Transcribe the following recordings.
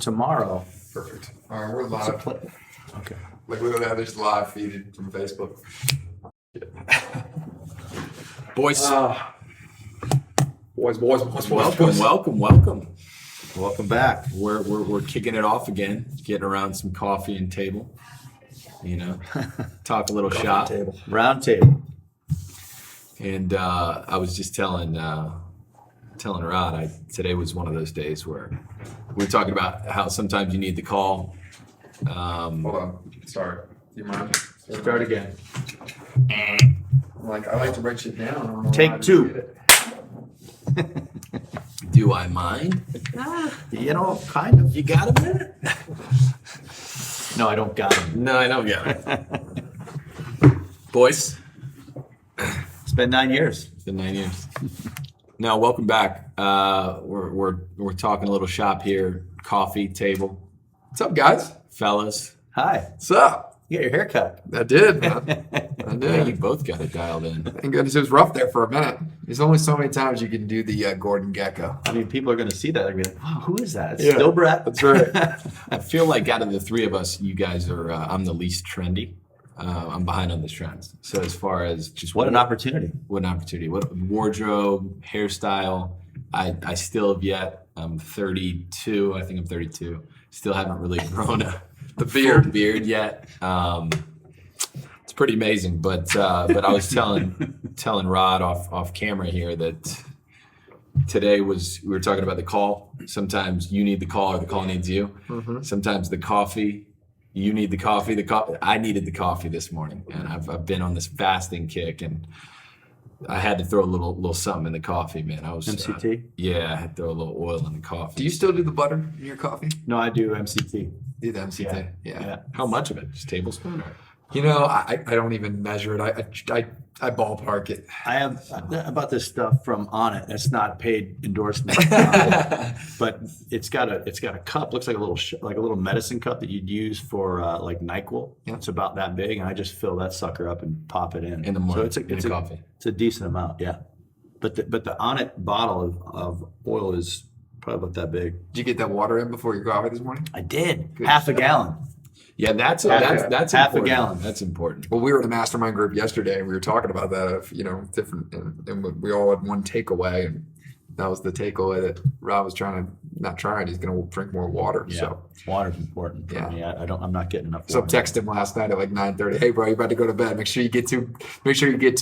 tomorrow. Perfect. All right, we're live. Okay. Like we don't have this live feeded from Facebook. Boys, welcome back. We're kicking it off again, getting around some coffee and table, talk a little shop. Round table. And I was just telling Rod, today was one of those days where we were talking about how sometimes you need the call. Hold on. Sorry. Do you mind? Start again. I like to write shit down. I don't know Take why I two. did it. Do I mind? Kind of. You got a minute? No, I don't got him. No, I don't get it. Boys, It's been 9 years. it's been 9 years. Now, welcome back. We're talking a little shop here, coffee table, What's up, guys? fellas. Hi. What's up? You got your hair cut. I did, man. I Yeah, you did. both got it dialed in. Thank goodness it was rough there for a minute. There's only so many times you can do the Gordon Gecko. I mean, people are going to see that. They're going to be like, wow, who is that? It's Yeah. still Brett. That's right. I feel like out of the three of us, you guys are. I'm the least trendy. I'm behind on the trends. So as far as just What an opportunity. what wardrobe, hairstyle, I still have yet. I'm 32. I think I'm 32. Still haven't really grown the beard yet. It's pretty amazing. But I was telling Rod off camera here that today we were talking about the call. Sometimes you need the call or the call needs you. Mm-hmm. Sometimes the coffee. You need the coffee. I needed the coffee this morning, and I've been on this fasting kick, and I had to throw a little something in the coffee, man. I was MCT? Yeah, I had to throw a little oil in the coffee. Do you still do the butter in your coffee? No, I do MCT. Do the MCT? Yeah. How much of it? Just tablespoon? Or? I don't even measure it. I ballpark it. I have about this stuff from On It. It's not paid endorsement, but it's got a cup. Looks like a little medicine cup that you'd use for like NyQuil. Yeah. It's about that big, and I just fill that sucker up and pop it in In the morning, So it's a coffee. It's a decent amount, yeah. But the On It bottle of oil is probably about that big. Did you get that water in before your coffee this morning? I did Good half a stuff. gallon. Yeah, that's Half a important. gallon. That's important. Well, we were in a mastermind group yesterday, and we were talking about that. Different, and we all had one takeaway, and that was the takeaway that Rob was he's going to drink more water. Yeah, So, water's important for Yeah. me. I'm not getting enough so I water. texted him last night at like 9:30. Hey, bro, you're about to go to bed. Make sure you get two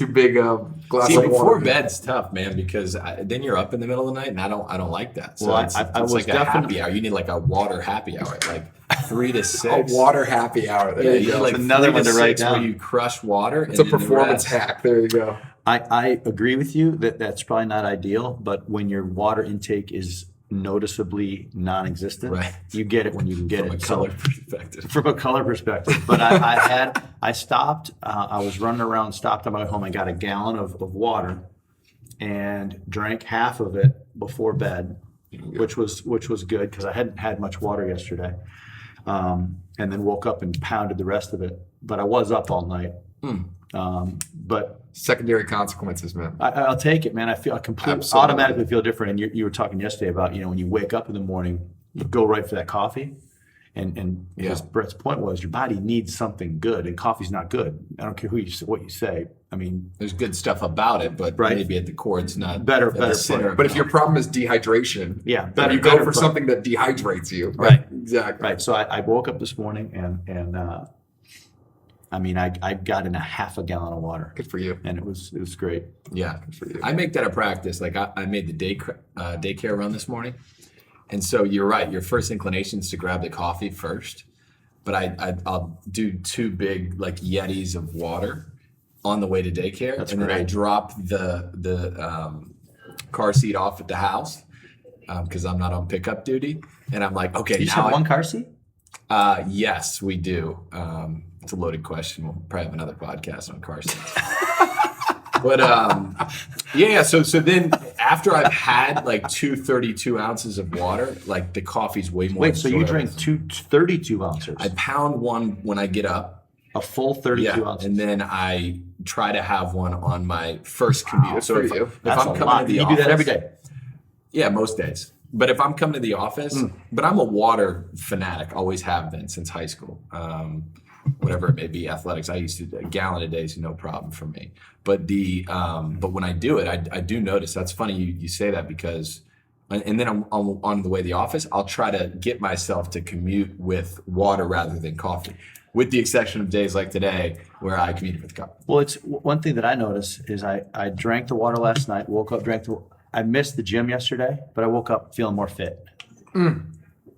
big glass See, of before water. bed's tough, man, because then you're up in the middle of the night, and I don't like that. So Well, it's I was like a definitely- happy hour. You need like a water happy hour, like 3 to 6. A water happy hour. There you You go. need like Another 3 one to write 6 where down. you crush water. It's a performance hack. There you go. I agree with you that that's probably not ideal, but when your water intake is noticeably non-existent, Right. you get it when you can get From a it. color So, perspective. from a color perspective. But I stopped. I was running around, stopped on my way home. I got a gallon of water and drank half of it before bed, which was good because I hadn't had much water yesterday. And then woke up and pounded the rest of it. But I was up all night. But Secondary consequences, man. I'll take it, man. I Absolutely. automatically feel different. And you were talking yesterday about, when you wake up in the morning, you go right for that coffee. And as Brett's point was, your body needs something good, and coffee's not good. I don't care what you say. I mean, There's good stuff about it, but Right. maybe at the core it's not Better at the put center. it. But if your problem is dehydration, Yeah, then better- you go better for put- something that dehydrates you. Right. Exactly. right. So I woke up this morning and I got in a half a gallon of water, Good for you. and it was great. Yeah, for you. I make that a practice. Like I made the daycare run this morning, and so you're right. Your first inclination is to grab the coffee first, but I'll do 2 big like Yetis of water on the way to daycare, That's and then I great. drop the car seat off at the house because I'm not on pickup duty, and I'm like, okay, You just now have one car seat? Yes, we do. It's a loaded question. We'll probably have another podcast on car seats. But yeah. So then after I've had like 232 ounces of water, like the coffee's way more. Wait, so you enjoyable. drank 32 ounces? I pound one when I get up. A full 32 ounces? And then I try to have one on my first commute. Wow, So for if you. if That's I'm a coming lot. to the You office, do that every day? Yeah, most days. but if I'm coming to the office, but I'm a water fanatic, always have been since high school. Whatever it may be, athletics. I used to a gallon a day is no problem for me. But but when I do it, I do notice. That's funny you say that because, and then I'm on the way to the office. I'll try to get myself to commute with water rather than coffee, with the exception of days like today where I commuted with coffee. Well, it's one thing that I noticed is I drank the water last night, woke up, I missed the gym yesterday, but I woke up feeling more fit.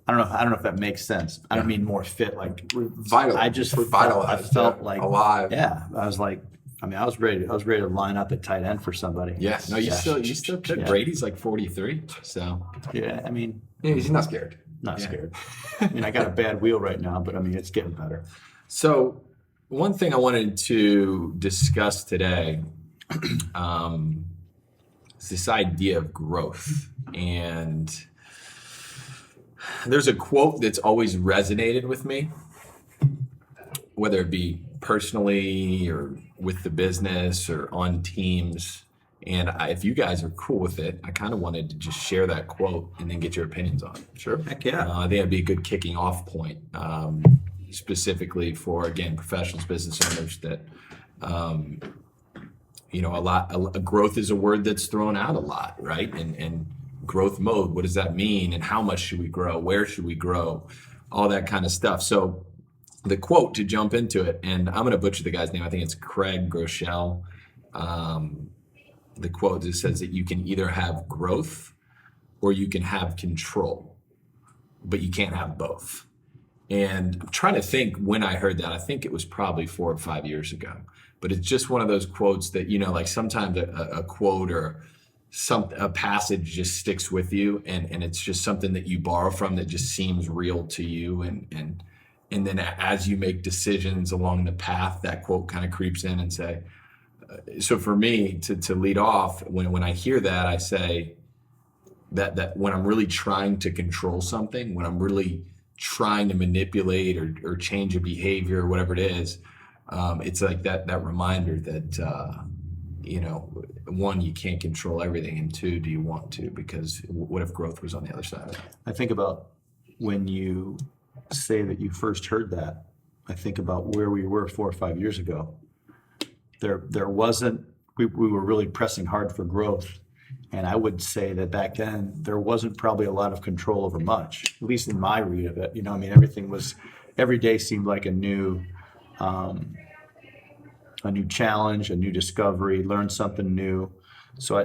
I don't know if that makes sense. I don't mean more fit, like Vital. I just Vitalized, I felt yeah. like Alive. Yeah, I was like, I was ready to line up at tight end for somebody. Yeah, no, you still could. Yeah. Brady's like 43, so Yeah, I mean, Yeah, he's not scared. not scared. I mean, I got a bad wheel right now, but I mean, it's getting better. So one thing I wanted to discuss today is this idea of growth. And there's a quote that's always resonated with me, whether it be personally or with the business or on teams. And if you guys are cool with it, I kind of wanted to just share that quote and then get your opinions on it. Sure. Heck yeah. I think it'd be a good kicking off point, specifically for, again, professionals, business owners that, growth is a word that's thrown out a lot, right? And growth mode, what does that mean? And how much should we grow? Where should we grow? All that kind of stuff. So the quote, to jump into it, and I'm going to butcher the guy's name. I think it's Craig Groeschel. The quote just says that you can either have growth or you can have control, but you can't have both. And I'm trying to think when I heard that. I think it was probably 4 or 5 years ago. But it's just one of those quotes that, like sometimes a quote or a passage just sticks with you, and it's just something that you borrow from that just seems real to you. And then as you make decisions along the path, that quote kind of creeps in and say, so for me to lead off, when I hear that, I say that when I'm really trying to control something, when I'm really trying to manipulate or change a behavior or whatever it is, it's like that reminder that, one, you can't control everything, and two, do you want to? Because what if growth was on the other side of it? I think about when you say that you first heard that, I think about where we were 4 or 5 years ago. There wasn't, we were really pressing hard for growth. And I would say that back then, there wasn't probably a lot of control over much, at least in my read of it. Every day seemed like a new challenge, a new discovery, learn something new. So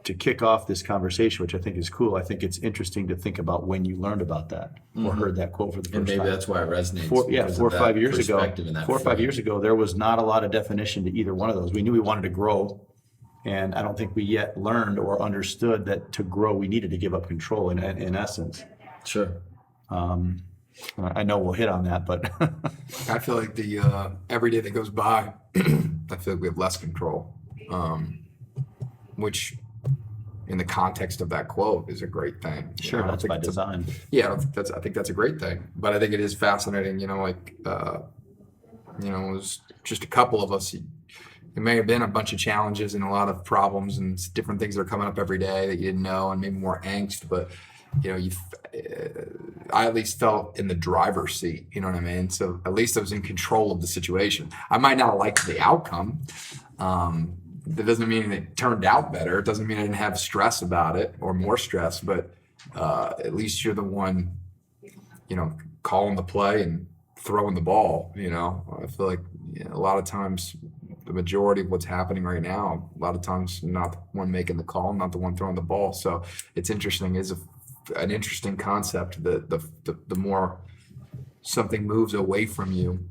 to kick off this conversation, which I think is cool, I think it's interesting to think about when you learned about that or heard that quote for the first And maybe time. that's why it resonates. 4 or 5 years ago, perspective in that 4 or 5 frame. years ago, there was not a lot of definition to either one of those. We knew we wanted to grow, and I don't think we yet learned or understood that to grow, we needed to give up control in essence. Sure. I know we'll hit on that, but I feel like the every day that goes by, I feel like we have less control, which in the context of that quote is a great thing. sure, that's by design. I think that's a great thing. But I think it is fascinating, it was just a couple of us. It may have been a bunch of challenges and a lot of problems and different things that are coming up every day that you didn't know, and maybe more angst, but I at least felt in the driver's seat, you know what I mean? So at least I was in control of the situation. I might not like the outcome. That doesn't mean it turned out better. It doesn't mean I didn't have stress about it or more stress, but at least you're the one, calling the play and throwing the ball, I feel like a lot of times the majority of what's happening right now, a lot of times not the one making the call, not the one throwing the ball. So it's interesting, an interesting concept that the more something moves away from you,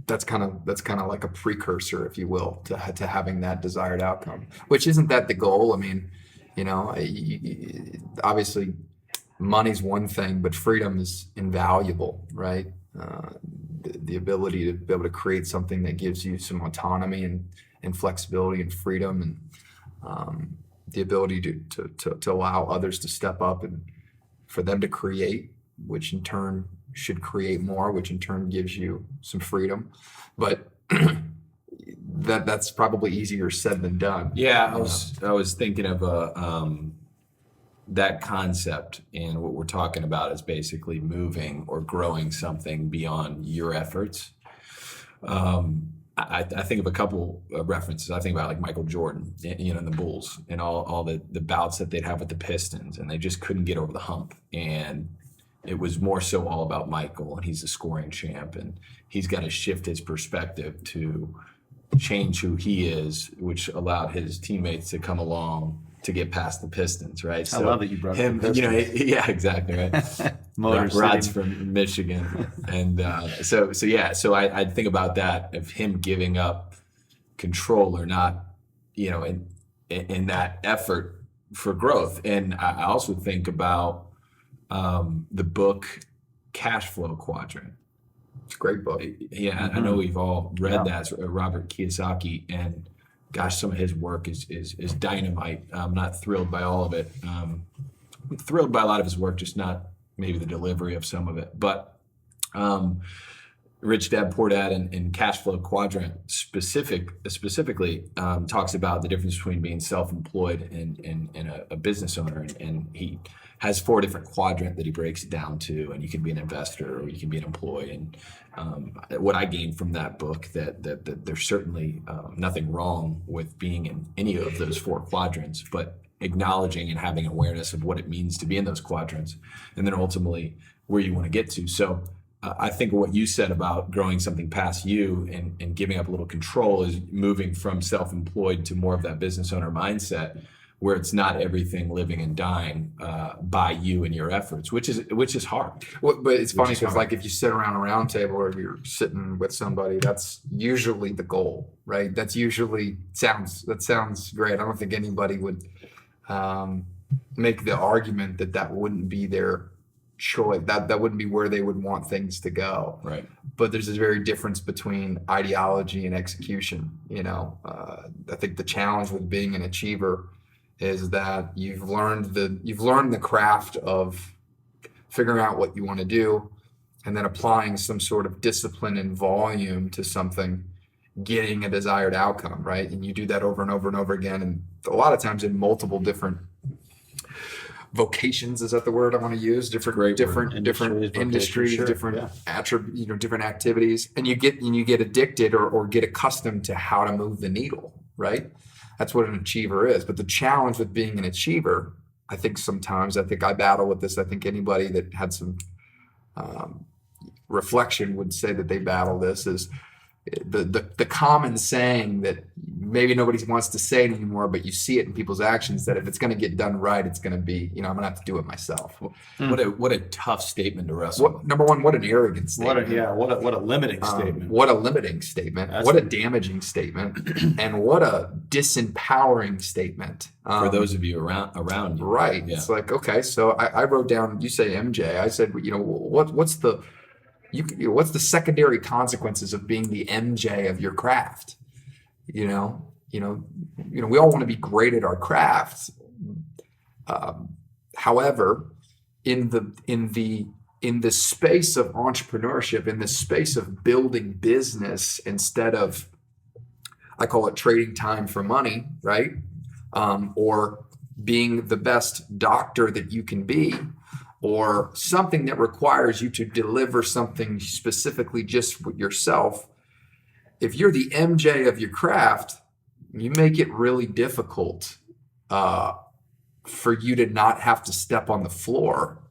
that's kind of like a precursor, if you will, to having that desired outcome. Which isn't that the goal? I mean, obviously, money's one thing, but freedom is invaluable, right? The ability to be able to create something that gives you some autonomy and flexibility and freedom, and the ability to allow others to step up and for them to create, which in turn should create more, which in turn gives you some freedom. But that's probably easier said than done. Yeah, I was thinking of that concept, and what we're talking about is basically moving or growing something beyond your efforts. I think of a couple of references. I think about like Michael Jordan, in the Bulls, and all the bouts that they'd have with the Pistons, and they just couldn't get over the hump. And it was more so all about Michael, and he's a scoring champ, and he's got to shift his perspective to change who he is, which allowed his teammates to come along to get past the Pistons, right? I love that you brought up the Pistons. Yeah, exactly, right. Motor Rod's City. from Michigan, and so I think about that, of him giving up control or not, in that effort for growth. And I also think about the book Cash Flow Quadrant. It's a great book. Yeah, I know we've all read that. It's Robert Kiyosaki, and gosh, some of his work is dynamite. I'm not thrilled by all of it. I'm thrilled by a lot of his work, just not maybe the delivery of some of it. But Rich Dad Poor Dad and Cash Flow Quadrant specifically talks about the difference between being self-employed and a business owner, and he has 4 different quadrants that he breaks it down to, and you can be an investor or you can be an employee. And what I gained from that book, that there's certainly nothing wrong with being in any of those 4 quadrants, but acknowledging and having awareness of what it means to be in those quadrants, and then ultimately where you want to get to. So I think what you said about growing something past you and giving up a little control is moving from self-employed to more of that business owner mindset, where it's not everything living and dying by you and your efforts, which is hard. Well, but it's funny because, like, if you sit around a round table or you're sitting with somebody, that's usually the goal, right? That's usually sounds great. I don't think anybody would make the argument that wouldn't be their choice. That wouldn't be where they would want things to go. Right. But there's a very difference between ideology and execution. I think the challenge with being an achiever is that you've learned the craft of figuring out what you want to do, and then applying some sort of discipline and volume to something, getting a desired outcome, right? And you do that over and over and over again, and a lot of times in multiple different vocations. Is that the word I want to use? Different industries, sure. different attributes, different activities, and you get addicted or get accustomed to how to move the needle, right? That's what an achiever is. But the challenge with being an achiever, I think I battle with this. I think anybody that had some reflection would say that they battle this, is the common saying that maybe nobody wants to say it anymore, but you see it in people's actions, that if it's going to get done right, it's going to be, I'm going to have to do it myself. What a tough statement to wrestle. Number one, what an arrogant statement. What a limiting statement. What a limiting statement. What a damaging statement. And what a disempowering statement. For those of you around you. Right. Yeah. It's like, okay, so I wrote down, you say MJ, I said, what's the secondary consequences of being the MJ of your craft? We all want to be great at our craft. However, in the space of entrepreneurship, in the space of building business, instead of, I call it trading time for money, right? Or being the best doctor that you can be, or something that requires you to deliver something specifically just with yourself. If you're the MJ of your craft, you make it really difficult for you to not have to step on the floor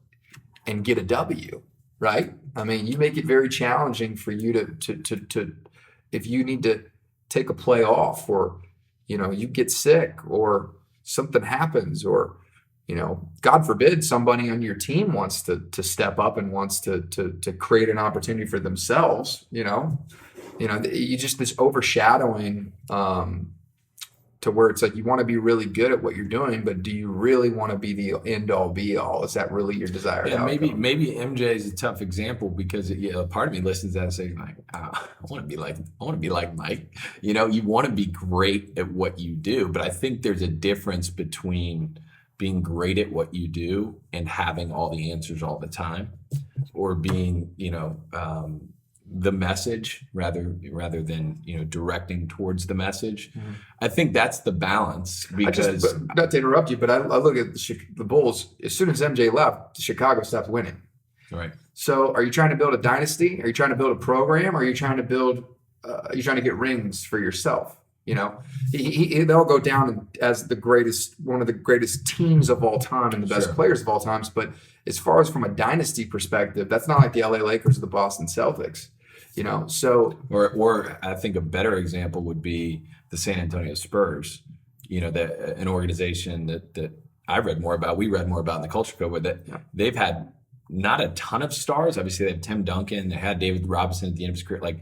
and get a W, right? I mean, you make it very challenging for you to if you need to take a play off, or you get sick, or something happens, or God forbid somebody on your team wants to step up and wants to create an opportunity for themselves. You just, this overshadowing to where it's like, you want to be really good at what you're doing, but do you really want to be the end all be all? Is that really your desired outcome? Maybe MJ is a tough example, because part of me listens to that and says, like, I want to be like Mike. You want to be great at what you do, but I think there's a difference between being great at what you do and having all the answers all the time, or being, the message rather than directing towards the message. I think that's the balance because Not to interrupt you, but I look at the Bulls. As soon as MJ left, Chicago stopped winning. right. So, are you trying to build a dynasty? Are you trying to build a program? Are you trying to build? Are you trying to get rings for yourself? They'll go down as one of the greatest teams of all time and the best Sure. players of all times. But as far as from a dynasty perspective, that's not like the LA Lakers or the Boston Celtics. So Or I think a better example would be the San Antonio Spurs. That an organization that I read more about, we read more about in the Culture Code, but that they've had not a ton of stars. Obviously, they have Tim Duncan. They had David Robinson at the end of his career.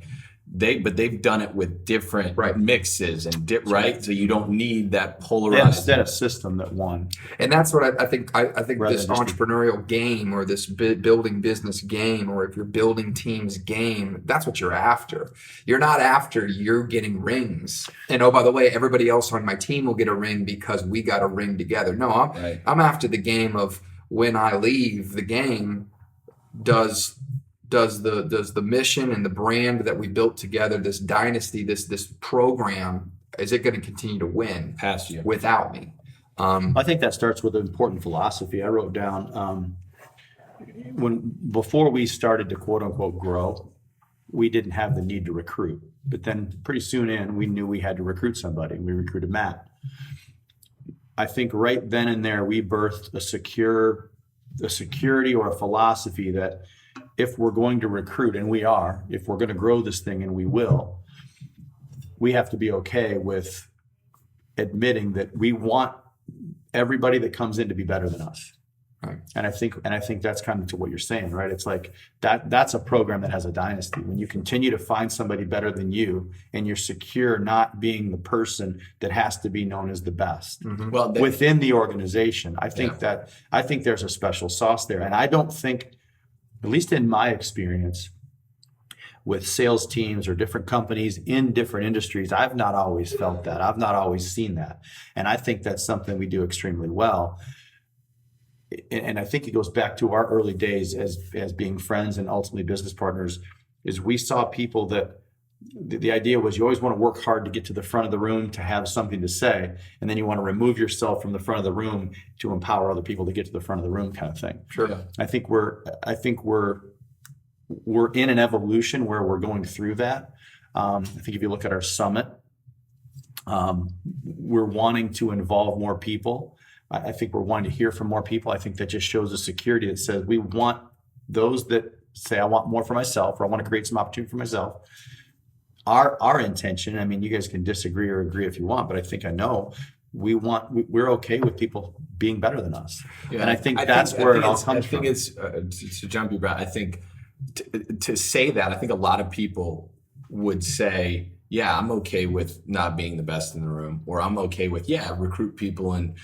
But they've done it with different mixes and right. So you don't need that polarized. Instead of system that won. And that's what I think. I think Rather this than just entrepreneurial game or this building business game, or if you're building teams game, that's what you're after. You're not after you're getting rings. And oh, by the way, everybody else on my team will get a ring because we got a ring together. No, I'm after the game of when I leave the game, does the mission and the brand that we built together, this dynasty, this program, is it going to continue to win Past you. without me? I think that starts with an important philosophy. I wrote down before we started to quote unquote grow, we didn't have the need to recruit. But then pretty soon we knew we had to recruit somebody. We recruited Matt. I think right then and there we birthed a security or a philosophy that if we're going to recruit, and we are, if we're going to grow this thing, and we will, we have to be okay with admitting that we want everybody that comes in to be better than us. Right. And I think that's kind of to what you're saying, right? It's like that's a program that has a dynasty. When you continue to find somebody better than you and you're secure not being the person that has to be known as the best Well, within the organization, I think there's a special sauce there. And I don't think, at least in my experience with sales teams or different companies in different industries, I've not always felt that. I've not always seen that. And I think that's something we do extremely well. And I think it goes back to our early days as being friends and ultimately business partners, is we saw people that the idea was you always want to work hard to get to the front of the room to have something to say, and then you want to remove yourself from the front of the room to empower other people to get to the front of the room, kind of thing. Sure. Yeah. I think we're in an evolution where we're going through that. I think if you look at our summit, we're wanting to involve more people. I think we're wanting to hear from more people. I think that just shows a security that says we want those that say, I want more for myself, or I want to create some opportunity for myself. Our intention, I mean, you guys can disagree or agree if you want, but I know we're okay with people being better than us. Yeah, and I think that's where it all comes from. I think it's, to jump you back, I think to say that, I think a lot of people would say, yeah, I'm okay with not being the best in the room, or I'm okay with, recruit people and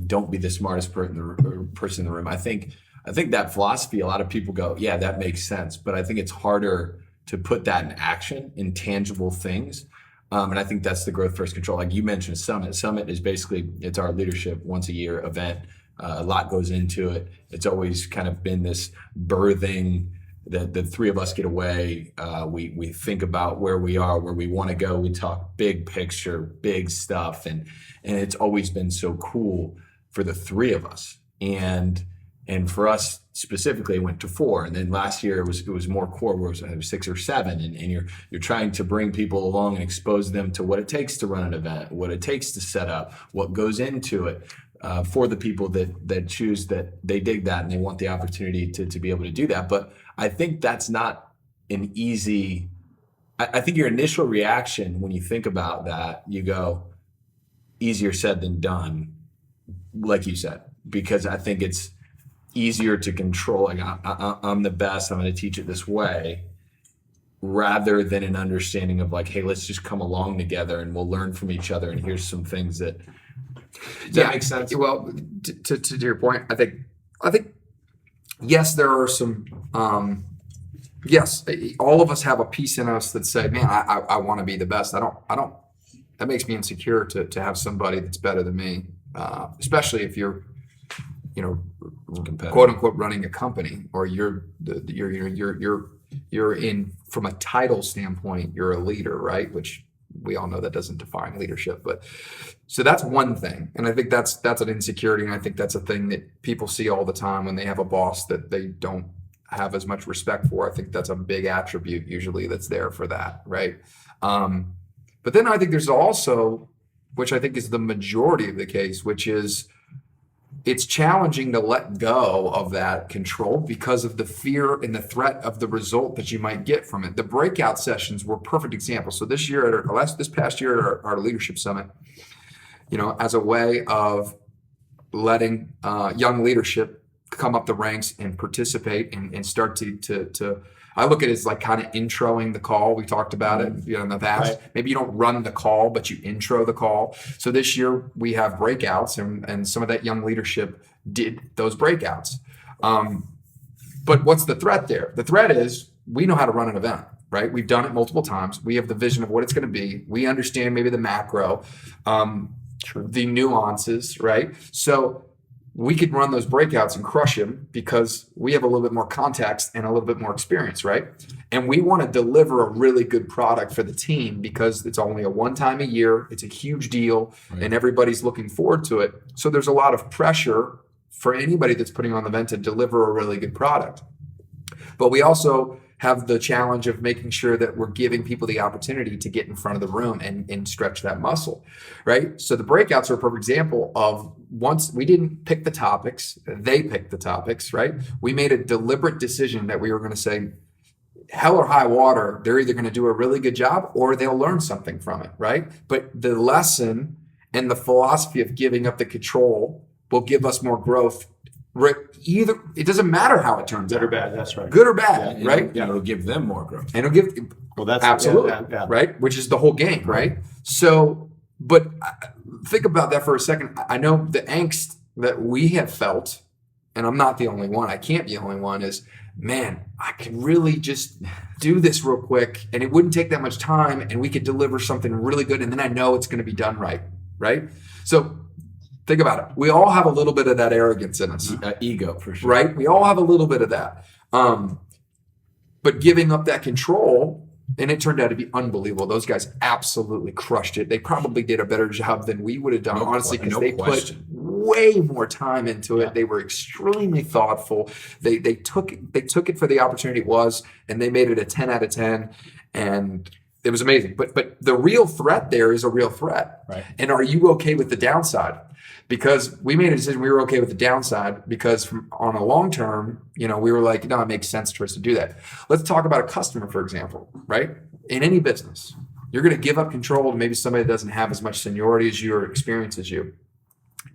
don't be the smartest person in the room. I think that philosophy, a lot of people go, yeah, that makes sense. But I think it's harder to put that in action, in tangible things. And I think that's the growth first control. Like you mentioned, Summit. Summit is basically, it's our leadership once a year event. A lot goes into it. It's always kind of been this birthing. The three of us get away. We think about where we are, where we want to go. We talk big picture, big stuff, and it's always been so cool for the three of us. And for us specifically, it went to 4, and then last year it was more core, where it was 6 or 7, and you're trying to bring people along and expose them to what it takes to run an event, what it takes to set up, what goes into it. For the people that choose that they dig that and they want the opportunity to be able to do that. But I think that's not an easy, I think your initial reaction when you think about that, you go, easier said than done, like you said, because I think it's easier to control. Like I'm the best, I'm going to teach it this way, rather than an understanding of like, hey, let's just come along together and we'll learn from each other. And here's some things that, does that make sense? Well, to your point, I think yes, there are some. Yes, all of us have a piece in us that say, "Man, I want to be the best." I don't. That makes me insecure to have somebody that's better than me, especially if you're, quote unquote, running a company, or you're you're in, from a title standpoint, you're a leader, right? Which we all know that doesn't define leadership, but so that's one thing. And I think that's an insecurity. And I think that's a thing that people see all the time when they have a boss that they don't have as much respect for. I think that's a big attribute usually that's there for that, right? But then I think there's also, which I think is the majority of the case, which is it's challenging to let go of that control because of the fear and the threat of the result that you might get from it. The breakout sessions were perfect examples. So this year, this past year at our leadership summit, as a way of letting young leadership come up the ranks and participate and start to I look at it as like kind of introing the call. We talked about it in the past. Right. Maybe you don't run the call, but you intro the call. So this year we have breakouts, and some of that young leadership did those breakouts. But what's the threat there? The threat is we know how to run an event, right? We've done it multiple times. We have the vision of what it's going to be. We understand maybe the macro, the nuances, right? So we could run those breakouts and crush them because we have a little bit more context and a little bit more experience, right? And we want to deliver a really good product for the team because it's only a one time a year. It's a huge deal, right, and everybody's looking forward to it. So there's a lot of pressure for anybody that's putting on the event to deliver a really good product. But we also have the challenge of making sure that we're giving people the opportunity to get in front of the room and stretch that muscle, right? So the breakouts are a perfect example of, once we didn't pick the topics, they picked the topics, right? We made a deliberate decision that we were going to say, hell or high water, they're either going to do a really good job or they'll learn something from it, right? But the lesson and the philosophy of giving up the control will give us more growth. Either, it doesn't matter how it turns out. Good or bad, that's right. Good or bad, Yeah, right? Yeah, it'll give them more growth. And it'll give, Well, that's absolutely, yeah. right? Which is the whole game, right? So, but think about that for a second. I know the angst that we have felt, and I'm not the only one, I can't be the only one, is, man, I could really just do this real quick and it wouldn't take that much time and we could deliver something really good and then I know it's going to be done right, right? So think about it. We all have a little bit of that arrogance in us. Ego, for sure. Right? We all have a little bit of that. But giving up that control, and it turned out to be unbelievable. Those guys absolutely crushed it. They probably did a better job than we would have done, honestly, because they put way more time into it. They were extremely thoughtful. They took it for the opportunity it was, and they made it a 10 out of 10. And it was amazing. But the real threat there is a real threat. Right. And are you okay with the downside? Because we made a decision, we were okay with the downside because on a long term, we were like, no, it makes sense for us to do that. Let's talk about a customer, for example, right? In any business, you're going to give up control to maybe somebody that doesn't have as much seniority as you or experience as you.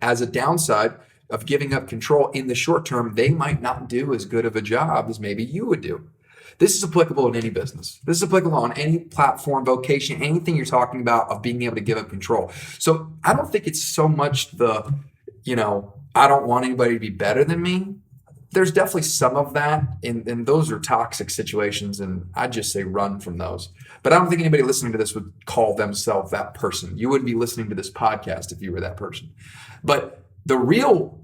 As a downside of giving up control in the short term, they might not do as good of a job as maybe you would do. This is applicable in any business. This is applicable on any platform, vocation, anything you're talking about of being able to give up control. So I don't think it's so much the, I don't want anybody to be better than me. There's definitely some of that, and those are toxic situations, and I'd just say run from those. But I don't think anybody listening to this would call themselves that person. You wouldn't be listening to this podcast if you were that person. But the real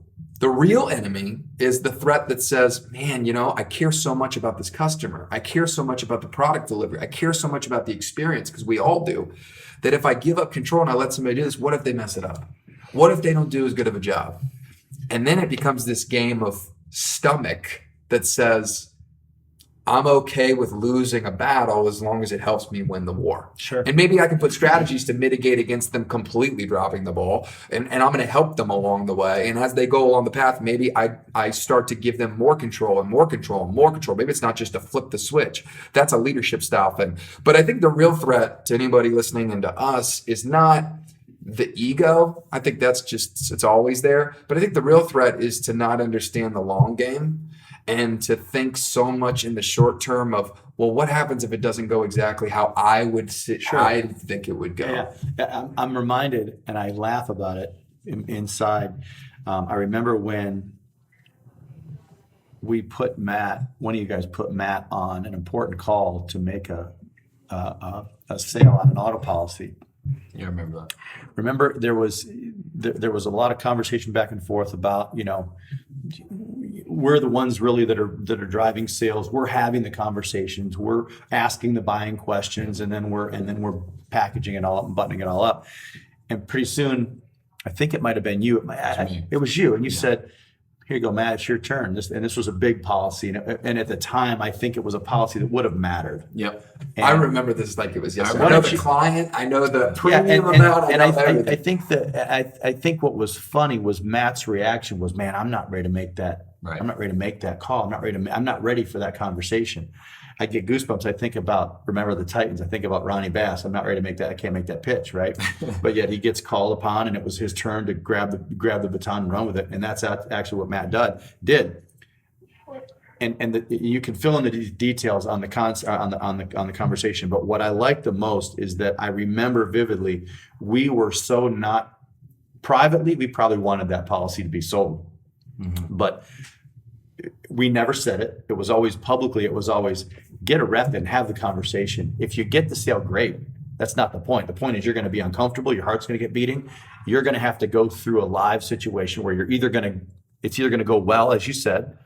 enemy is the threat that says, man, I care so much about this customer. I care so much about the product delivery. I care so much about the experience, because we all do, that if I give up control and I let somebody do this, what if they mess it up? What if they don't do as good of a job? And then it becomes this game of stomach that says, I'm okay with losing a battle as long as it helps me win the war. Sure. And maybe I can put strategies to mitigate against them completely dropping the ball. And I'm going to help them along the way. And as they go along the path, maybe I start to give them more control and more control and more control. Maybe it's not just to flip the switch. That's a leadership style thing. But I think the real threat to anybody listening and to us is not the ego. I think that's just, it's always there. But I think the real threat is to not understand the long game and to think so much in the short term of, well, what happens if it doesn't go exactly how I would I think it would go? Yeah. I'm reminded, and I laugh about it inside. I remember when we put one of you guys put Matt on an important call to make a sale on an auto policy. Yeah, I remember that. Remember, there was a lot of conversation back and forth about, we're the ones really that are driving sales. We're having the conversations. We're asking the buying questions, and then we're packaging it all up and buttoning it all up. And pretty soon, I think it might have been you. It was you, and you said, "Here you go, Matt. It's your turn." This was a big policy, and at the time, I think it was a policy that would have mattered. Yep. I remember this like it was yesterday. I I know know the client. I know the Yeah, premium amount. and I I know everything. I think what was funny was Matt's reaction was, "Man, I'm not ready to make that. Right. I'm not ready to make that call. I'm not ready for that conversation." I get goosebumps. I think about Remember the Titans. I think about Ronnie Bass. I'm not ready to make that. I can't make that pitch, right? But yet he gets called upon, and it was his turn to grab the baton and run with it. And that's actually what Matt did. And you can fill in the details on the conversation. But what I like the most is that I remember vividly, we were so not privately. We probably wanted that policy to be sold, but we never said it. It was always publicly. It was always get a rep and have the conversation. If you get the sale, great. That's not the point. The point is you're going to be uncomfortable. Your heart's going to get beating. You're going to have to go through a live situation where it's either going to go well, as you said,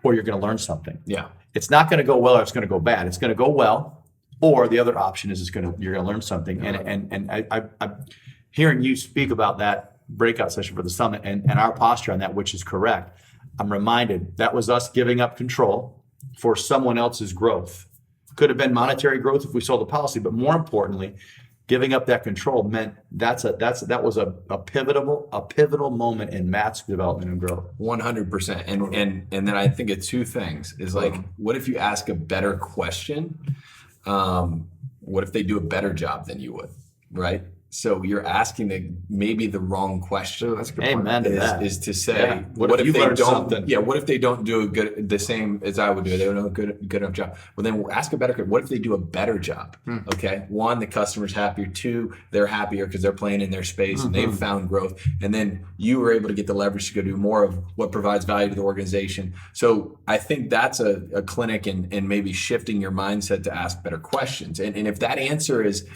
or you're going to learn something. Yeah. It's not going to go well or it's going to go bad. It's going to go well, or the other option is you're going to learn something. And I'm hearing you speak about that breakout session for the summit and our posture on that, which is correct. I'm reminded that was us giving up control for someone else's growth. Could have been monetary growth if we sold the policy, but more importantly, giving up that control meant that was a pivotal moment in Matt's development and growth. 100%. And then I think of two things is like, what if you ask a better question? What if they do a better job than you would, right? So you're asking maybe the wrong question. That's a good Amen to that. Is to say, Yeah. what if you they learned don't? something? Yeah. What if they don't do the same as I would do? They don't do a good enough job. Well, then we'll ask a better. What if they do a better job? Okay. One, the customer's happier. Two, they're happier because they're playing in their space and they've found growth. And then you were able to get the leverage to go do more of what provides value to the organization. So I think that's a clinic and maybe shifting your mindset to ask better questions. And if that answer is,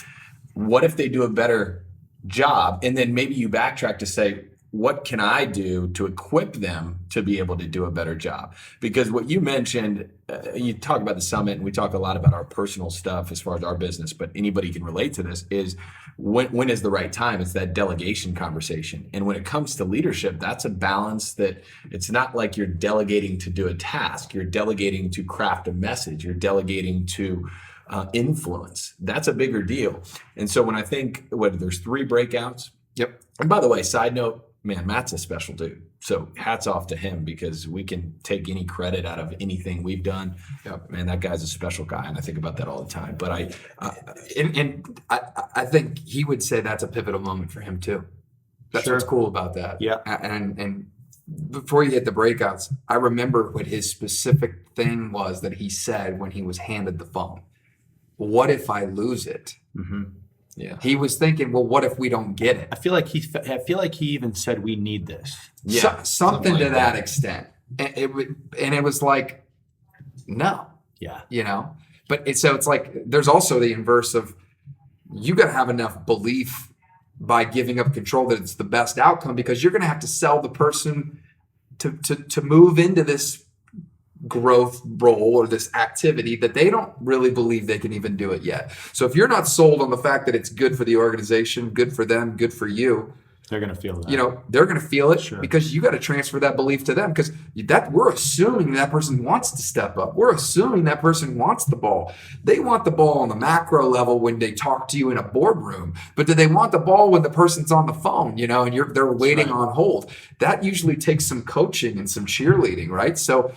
what if they do a better job? And then maybe you backtrack to say, what can I do to equip them to be able to do a better job? Because what you mentioned, you talk about the summit and we talk a lot about our personal stuff as far as our business, but anybody can relate to this, is when is the right time? It's that delegation conversation. And when it comes to leadership, that's a balance that it's not like you're delegating to do a task. You're delegating to craft a message. You're delegating to influence. That's a bigger deal. And so when I think there's 3 breakouts. Yep. And by the way, side note, man, Matt's a special dude. So hats off to him because we can take any credit out of anything we've done. Yep. Man, that guy's a special guy. And I think about that all the time. But I think he would say that's a pivotal moment for him too. That's Sure. what's cool about that. Yeah. And before you hit the breakouts, I remember what his specific thing was that he said when he was handed the phone. What if I lose it? yeah. He was thinking, well, what if we don't get it? I feel like he even said we need this. Yeah, Something to like that extent. And it was like, no, Yeah. you know. But it's like there's also the inverse of you got to have enough belief by giving up control that it's the best outcome, because you're going to have to sell the person to move into this growth role or this activity that they don't really believe they can even do it yet. So if you're not sold on the fact that it's good for the organization, good for them, good for you, They're going to feel that. you know, they're going to feel it. Sure. Because you got to transfer that belief to them, because that we're assuming that person wants to step up. We're assuming that person wants the ball. They want the ball on the macro level when they talk to you in a boardroom, but do they want the ball when the person's on the phone, you know, and they're waiting on hold? That usually takes some coaching and some cheerleading, right? So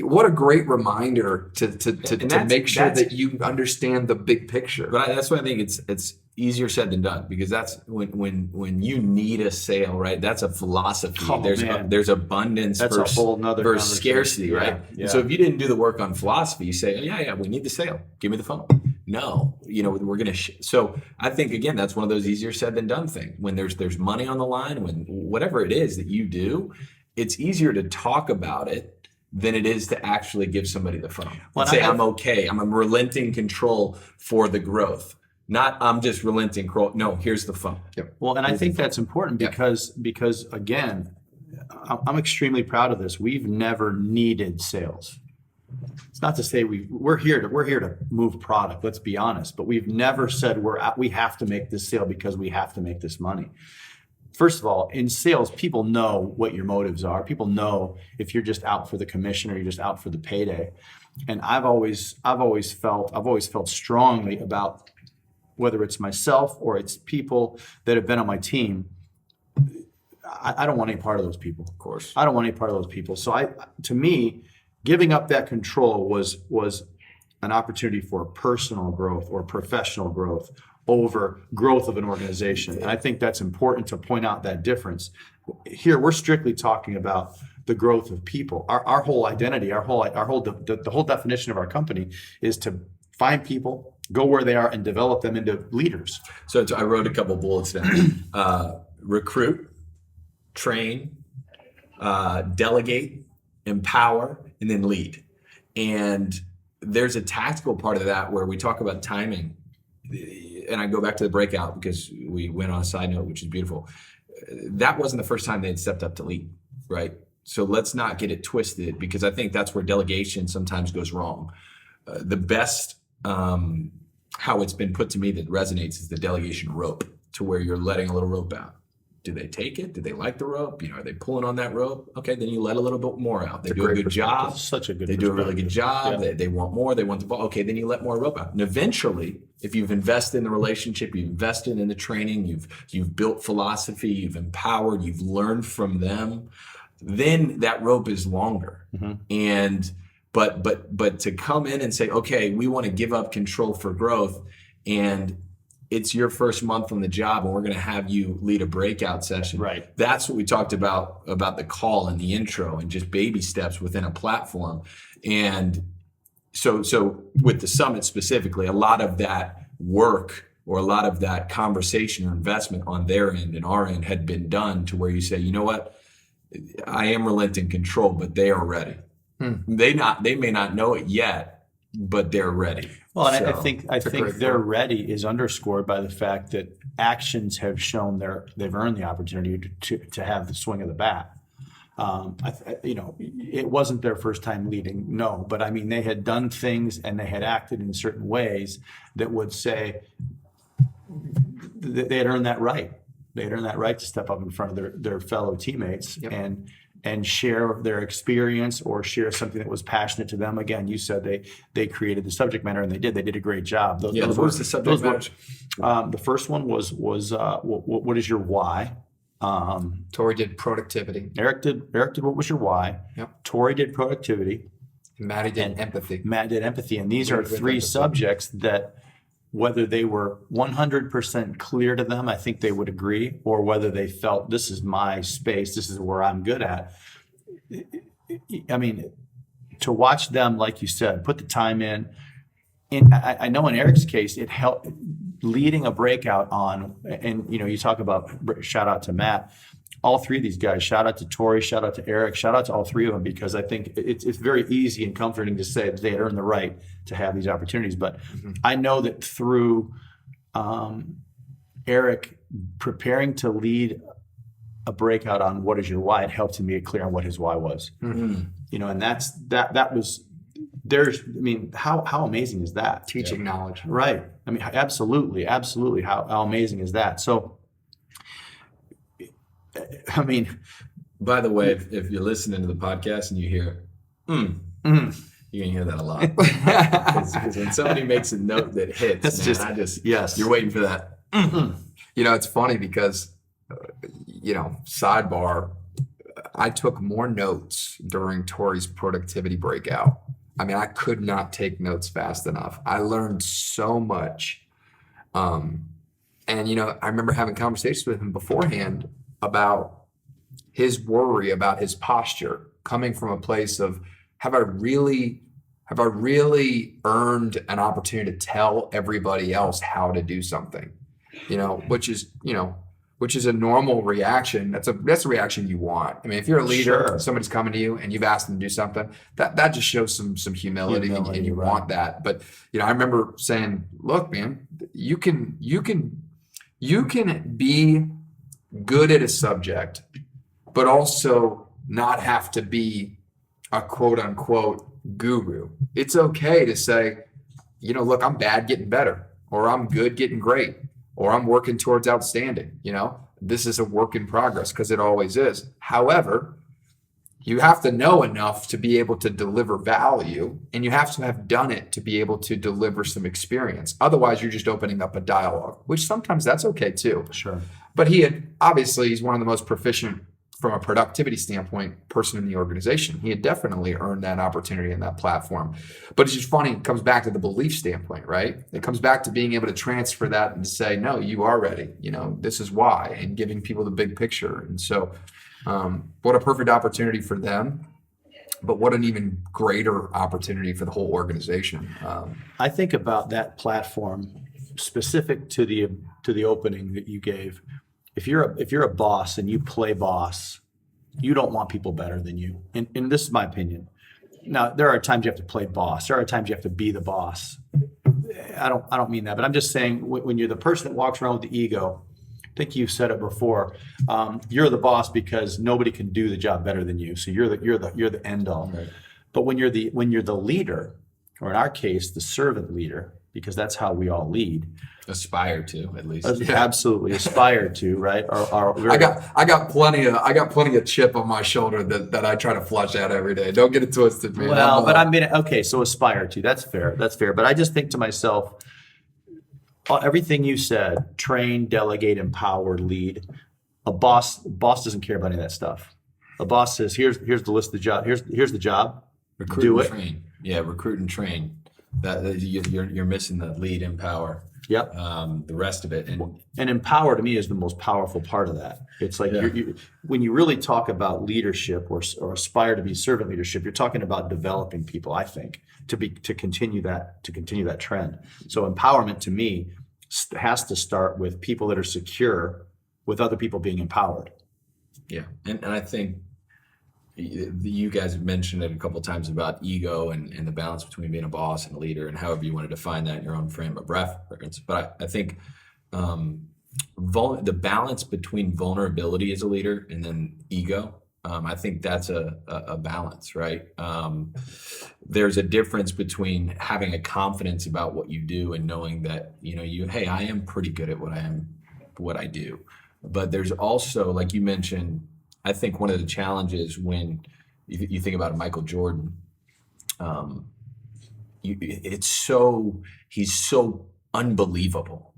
what a great reminder to make sure that you understand the big picture. But that's why I think it's easier said than done, because that's when you need a sale, right? That's a philosophy. Oh, man. There's abundance That's versus, a whole nother versus conversation. scarcity, right? Yeah. And so if you didn't do the work on philosophy, you say, yeah, we need the sale. Give me the phone. No, you know, we're going to. So I think, again, that's one of those easier said than done thing. When there's money on the line, when whatever it is that you do, it's easier to talk about it than it is to actually give somebody the phone. Well, And say, I'm okay. I'm relenting control for the growth. Not I'm just relenting control. No, here's the phone. Yep. Well, and I think that's important Yep. because again, I'm extremely proud of this. We've never needed sales. It's not to say we're here to move product. Let's be honest, but we've never said we have to make this sale because we have to make this money. First of all, in sales, people know what your motives are. People know if you're just out for the commission or you're just out for the payday. And I've always felt strongly about whether it's myself or it's people that have been on my team. I don't want any part of those people. Of course. I don't want any part of those people. So to me, giving up that control was an opportunity for personal growth or professional growth over growth of an organization. And I think that's important to point out that difference. Here, we're strictly talking about the growth of people. Our whole identity, the whole definition of our company is to find people, go where they are, and develop them into leaders. So I wrote a couple bullets down. Recruit, train, delegate, empower, and then lead. And there's a tactical part of that where we talk about timing. And I go back to the breakout because we went on a side note, which is beautiful. That wasn't the first time they had stepped up to lead, right? So let's not get it twisted, because I think that's where delegation sometimes goes wrong. The best, how it's been put to me that resonates is the delegation rope, to where you're letting a little rope out. Do they take it? Do they like the rope? Are they pulling on that rope? Okay, then you let a little bit more out. They do a good job. Such a good They do a really good job. Yeah. They want more. They want the ball. Okay, then you let more rope out. And eventually, if you've invested in the relationship, you've invested in the training, you've built philosophy, you've empowered, you've learned from them, then that rope is longer. Mm-hmm. And but to come in and say, okay, we want to give up control for growth, and it's your first month on the job and we're going to have you lead a breakout session. Right. That's what we talked about the call and the intro and just baby steps within a platform. And so with the summit specifically, a lot of that work or a lot of that conversation or investment on their end and our end had been done to where you say, you know what, I am relenting control, but they are ready. They may not know it yet, but they're ready. Well, and So, I think they're ready is underscored by the fact that actions have shown they've earned the opportunity to have the swing of the bat. It wasn't their first time leading, no, but I mean, they had done things and they had acted in certain ways that would say that they had earned that right. They had earned that right to step up in front of their fellow teammates. Yep. and share their experience or share something that was passionate to them. Again, you said they created the subject matter, and they did a great job. What was the subject matter? The first one was what is your why? Tori did productivity. Eric did what was your why? Yep. Tori did productivity. Maddie did empathy. Matt did empathy. And these are With three empathy. subjects that, whether they were 100% clear to them, I think they would agree, or whether they felt this is my space, this is where I'm good at. I mean, to watch them, like you said, put the time in. I know in Eric's case, it helped leading a breakout on, and you talk about, shout out to Matt, all three of these guys, shout out to Tori, shout out to Eric, shout out to all three of them, because I think it's very easy and comforting to say that they had earned the right to have these opportunities. But I know that through Eric preparing to lead a breakout on what is your why, it helped him get clear on what his why was. And that was how amazing is that? Teaching knowledge. Right. I mean, absolutely. How amazing is that? So, I mean, By the way, if you're listening to the podcast and you hear, you're gonna hear that a lot. Because when somebody makes a note that hits, That's yes. you're waiting for that. It's funny because, sidebar, I took more notes during Tori's productivity breakout. I mean, I could not take notes fast enough. I learned so much. I remember having conversations with him beforehand about his worry about his posture, coming from a place of, have I really earned an opportunity to tell everybody else how to do something? Which is a normal reaction. That's a reaction you want. I mean, if you're a leader, Sure. somebody's coming to you and you've asked them to do something, that just shows some humility, and you right. want that. But I remember saying, look, man, you can be good at a subject but also not have to be a quote unquote guru. It's okay to say, look, I'm bad getting better, or I'm good getting great, or I'm working towards outstanding. This is a work in progress, because it always is. However, you have to know enough to be able to deliver value, and you have to have done it to be able to deliver some experience. Otherwise, you're just opening up a dialogue, which sometimes that's okay too. Sure. But he's one of the most proficient from a productivity standpoint person in the organization. He had definitely earned that opportunity and that platform. But it's just funny, it comes back to the belief standpoint, right? It comes back to being able to transfer that and say, no, you are ready. This is why, and giving people the big picture. And so what a perfect opportunity for them, but what an even greater opportunity for the whole organization. I think about that platform specific to the opening that you gave. If you're a boss and you play boss, you don't want people better than you. And this is my opinion. Now, there are times you have to play boss. There are times you have to be the boss. I don't mean that, but I'm just saying when you're the person that walks around with the ego, I think you've said it before. You're the boss because nobody can do the job better than you. So you're the end all. Right. But when you're the leader, or in our case, the servant leader, because that's how we all lead. Aspire to, at least. Absolutely aspire to, right? I got plenty of chip on my shoulder that I try to flush out every day. Don't get it twisted, man. Well, but I mean, okay, so aspire to, that's fair. But I just think to myself, everything you said, train, delegate, empower, lead. A boss doesn't care about any of that stuff. A boss says, here's the list of the job. Here's the job. Recruit Do and it. train. Yeah, recruit and train. That you're missing the lead, empower. Yep. The rest of it, And empower to me is the most powerful part of that. It's like when you really talk about leadership or aspire to be servant leadership, you're talking about developing people, I think, to continue that trend. So empowerment to me has to start with people that are secure, with other people being empowered. yeah, and I think you guys have mentioned it a couple of times about ego and the balance between being a boss and a leader, and however you want to define that in your own frame of reference. But I think the balance between vulnerability as a leader and then ego, I think that's a balance, right? There's a difference between having a confidence about what you do and knowing that hey, I am pretty good at what I do. But there's also, like you mentioned, I think one of the challenges when you think about Michael Jordan, he's so unbelievable.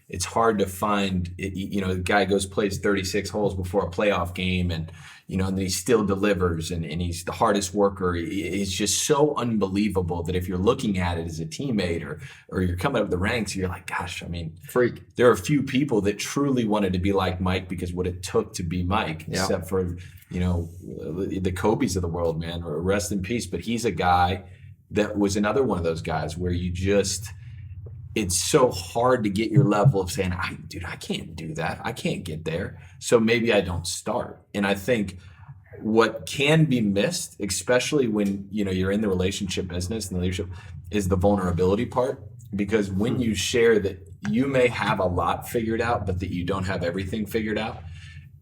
It's hard to find. The guy plays 36 holes before a playoff game, and and he still delivers, and he's the hardest worker. He's just so unbelievable that if you're looking at it as a teammate or you're coming up the ranks, you're like, gosh, I mean, freak. There are a few people that truly wanted to be like Mike because what it took to be Mike, Yeah. except for the Kobe's of the world, man, or rest in peace. But he's a guy that was another one of those guys where it's so hard to get your level of saying, I can't do that. I can't get there. So maybe I don't start. And I think what can be missed, especially when, you're in the relationship business and the leadership, is the vulnerability part. Because when you share that you may have a lot figured out, but that you don't have everything figured out.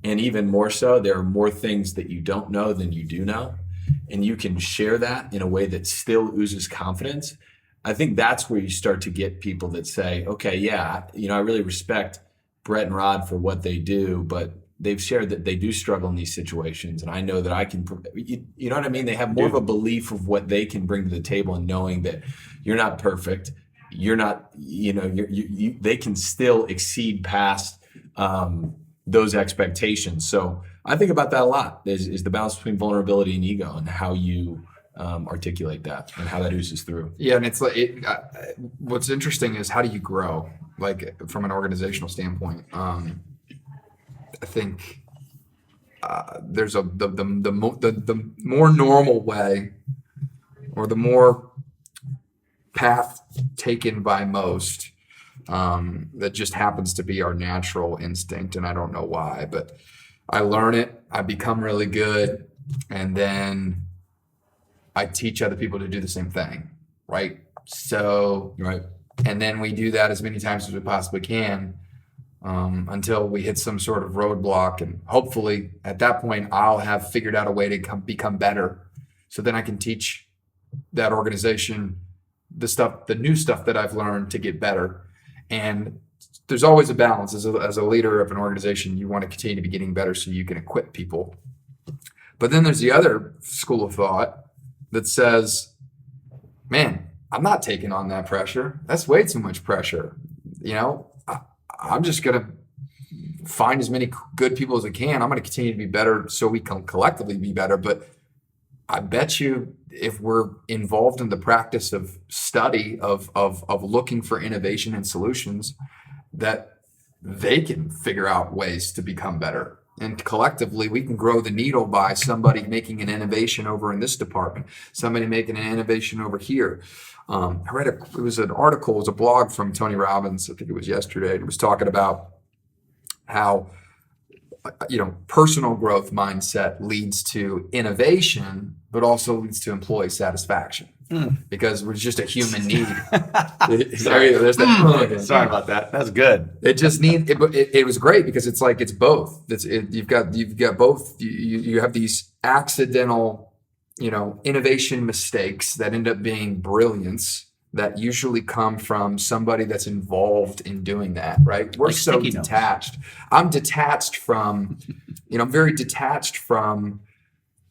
And even more so, there are more things that you don't know than you do know. And you can share that in a way that still oozes confidence. I think that's where you start to get people that say, okay, yeah, I really respect Brett and Rod for what they do, but they've shared that they do struggle in these situations. And I know that I can, you know what I mean? They have more of a belief of what they can bring to the table, and knowing that you're not perfect. You're not, they can still exceed past those expectations. So I think about that a lot, is the balance between vulnerability and ego, and how you articulate that and how that oozes through. Yeah, and it's like what's interesting is how do you grow, like from an organizational standpoint. I think there's the more normal way, or the more path taken by most, that just happens to be our natural instinct, and I don't know why, but I learn it, I become really good, and then I teach other people to do the same thing, right? So, Right. And then we do that as many times as we possibly can. until we hit some sort of roadblock. And hopefully at that point, I'll have figured out a way to become better. So then I can teach that organization the new stuff that I've learned to get better. And there's always a balance as a leader of an organization. You want to continue to be getting better so you can equip people. But then there's the other school of thought that says, man, I'm not taking on that pressure. That's way too much pressure. I'm just going to find as many good people as I can. I'm going to continue to be better so we can collectively be better. But I bet you if we're involved in the practice of study, of looking for innovation and solutions, that they can figure out ways to become better. And collectively, we can grow the needle by somebody making an innovation over in this department, somebody making an innovation over here. I read it was an article, it was a blog from Tony Robbins, I think it was yesterday. It was talking about how personal growth mindset leads to innovation, but also leads to employee satisfaction because we're just a human need. Sorry about that. That's good. It just it was great because it's like, it's both. You've got both. You have these accidental, innovation mistakes that end up being brilliance that usually come from somebody that's involved in doing that, right? We're Like so sticky notes. detached. I'm detached from, I'm very detached from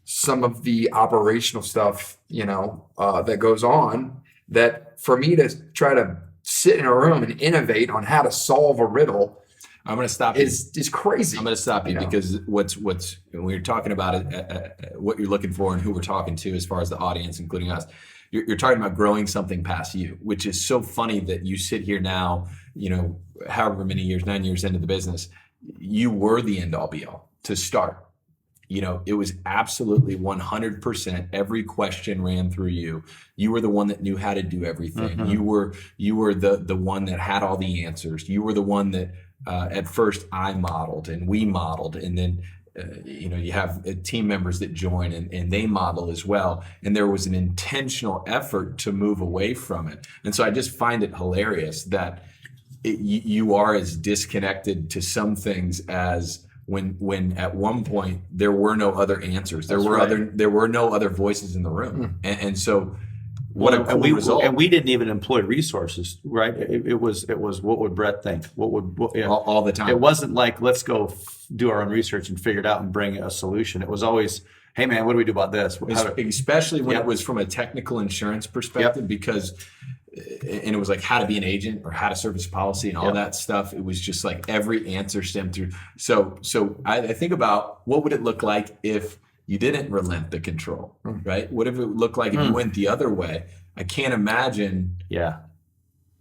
some of the operational stuff, that goes on, that for me to try to sit in a room and innovate on how to solve a riddle I'm going to stop you. is crazy. I'm going to stop you because what's when you're talking about it, what you're looking for and who we're talking to as far as the audience, including us, you're talking about growing something past you, which is so funny that you sit here now, however many years, 9 years into the business, you were the end all be all to start. It was absolutely 100%. Every question ran through you. You were the one that knew how to do everything. Mm-hmm. You were the one that had all the answers. You were the one that at first I modeled and we modeled, and then you have team members that join and they model as well. And there was an intentional effort to move away from it. And so I just find it hilarious that you are as disconnected to some things as when at one point there were no other answers. There were no other voices in the room. And so what a cool result. And we didn't even employ resources, right? It was what would Brett think? All the time. It wasn't like, let's go do our own research and figure it out and bring a solution. It was always, hey man, what do we do about this? Especially when it was from a technical insurance perspective, because and it was like how to be an agent or how to service policy and all that stuff. It was just like every answer stemmed through. So I think about what would it look like if you didn't relent the control, right? What if it looked like if you went the other way? I can't imagine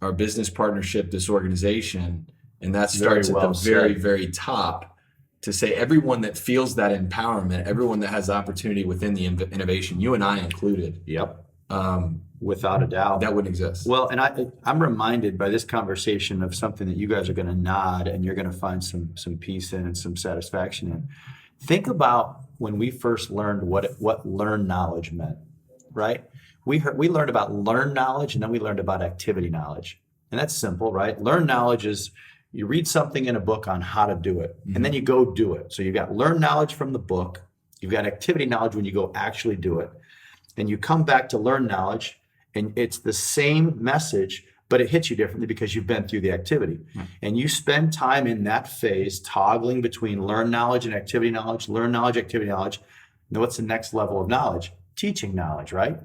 our business partnership, this organization, and that starts at the very, very top, to say everyone that feels that empowerment, everyone that has the opportunity within the innovation, you and I included. Without a doubt. That wouldn't exist. Well, and I'm reminded by this conversation of something that you guys are going to nod and you're going to find some peace in and some satisfaction in. Think about when we first learned what learned knowledge meant, right? We learned about learned knowledge, and then we learned about activity knowledge. And that's simple, right? Learned knowledge is you read something in a book on how to do it, and then you go do it. So you've got learned knowledge from the book, you've got activity knowledge when you go actually do it. Then you come back to learned knowledge, and it's the same message, but it hits you differently because you've been through the activity. And you spend time in that phase toggling between learned knowledge and activity knowledge, learned knowledge, activity knowledge. Now what's the next level of knowledge? Teaching knowledge, right?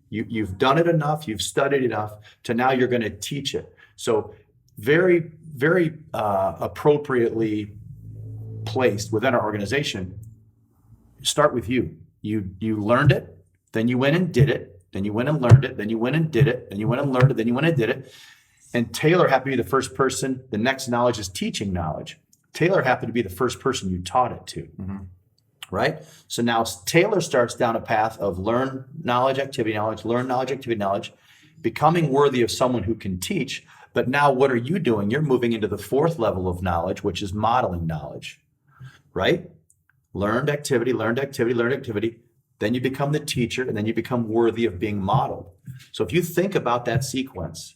You've done it enough, you've studied enough to now you're going to teach it. So very, very appropriately placed within our organization. Start with you. You learned it, then you went and did it. Then you went and learned it. Then you went and did it. Then you went and learned it. Then you went and did it. And Taylor happened to be the first person. The next knowledge is teaching knowledge. Taylor happened to be the first person you taught it to, right? So now Taylor starts down a path of learn knowledge, activity knowledge, learn knowledge, activity knowledge, becoming worthy of someone who can teach. But now what are you doing? You're moving into the fourth level of knowledge, which is modeling knowledge, right? Learned activity, learned activity, learned activity. Then you become the teacher, and then you become worthy of being modeled. So if you think about that sequence,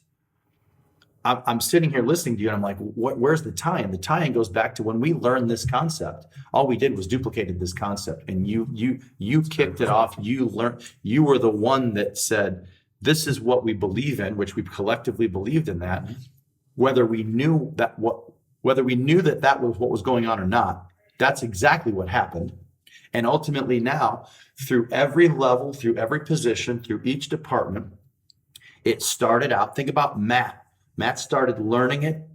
I'm sitting here listening to you and I'm like, where's the tie-in? The tie-in goes back to when we learned this concept. All we did was duplicated this concept, and you kicked it off. You were the one that said, this is what we believe in, which we collectively believed in that, whether we knew that that was what was going on or not. That's exactly what happened. And ultimately now, through every level, through every position, through each department, it started out, think about Matt. Matt started learning it,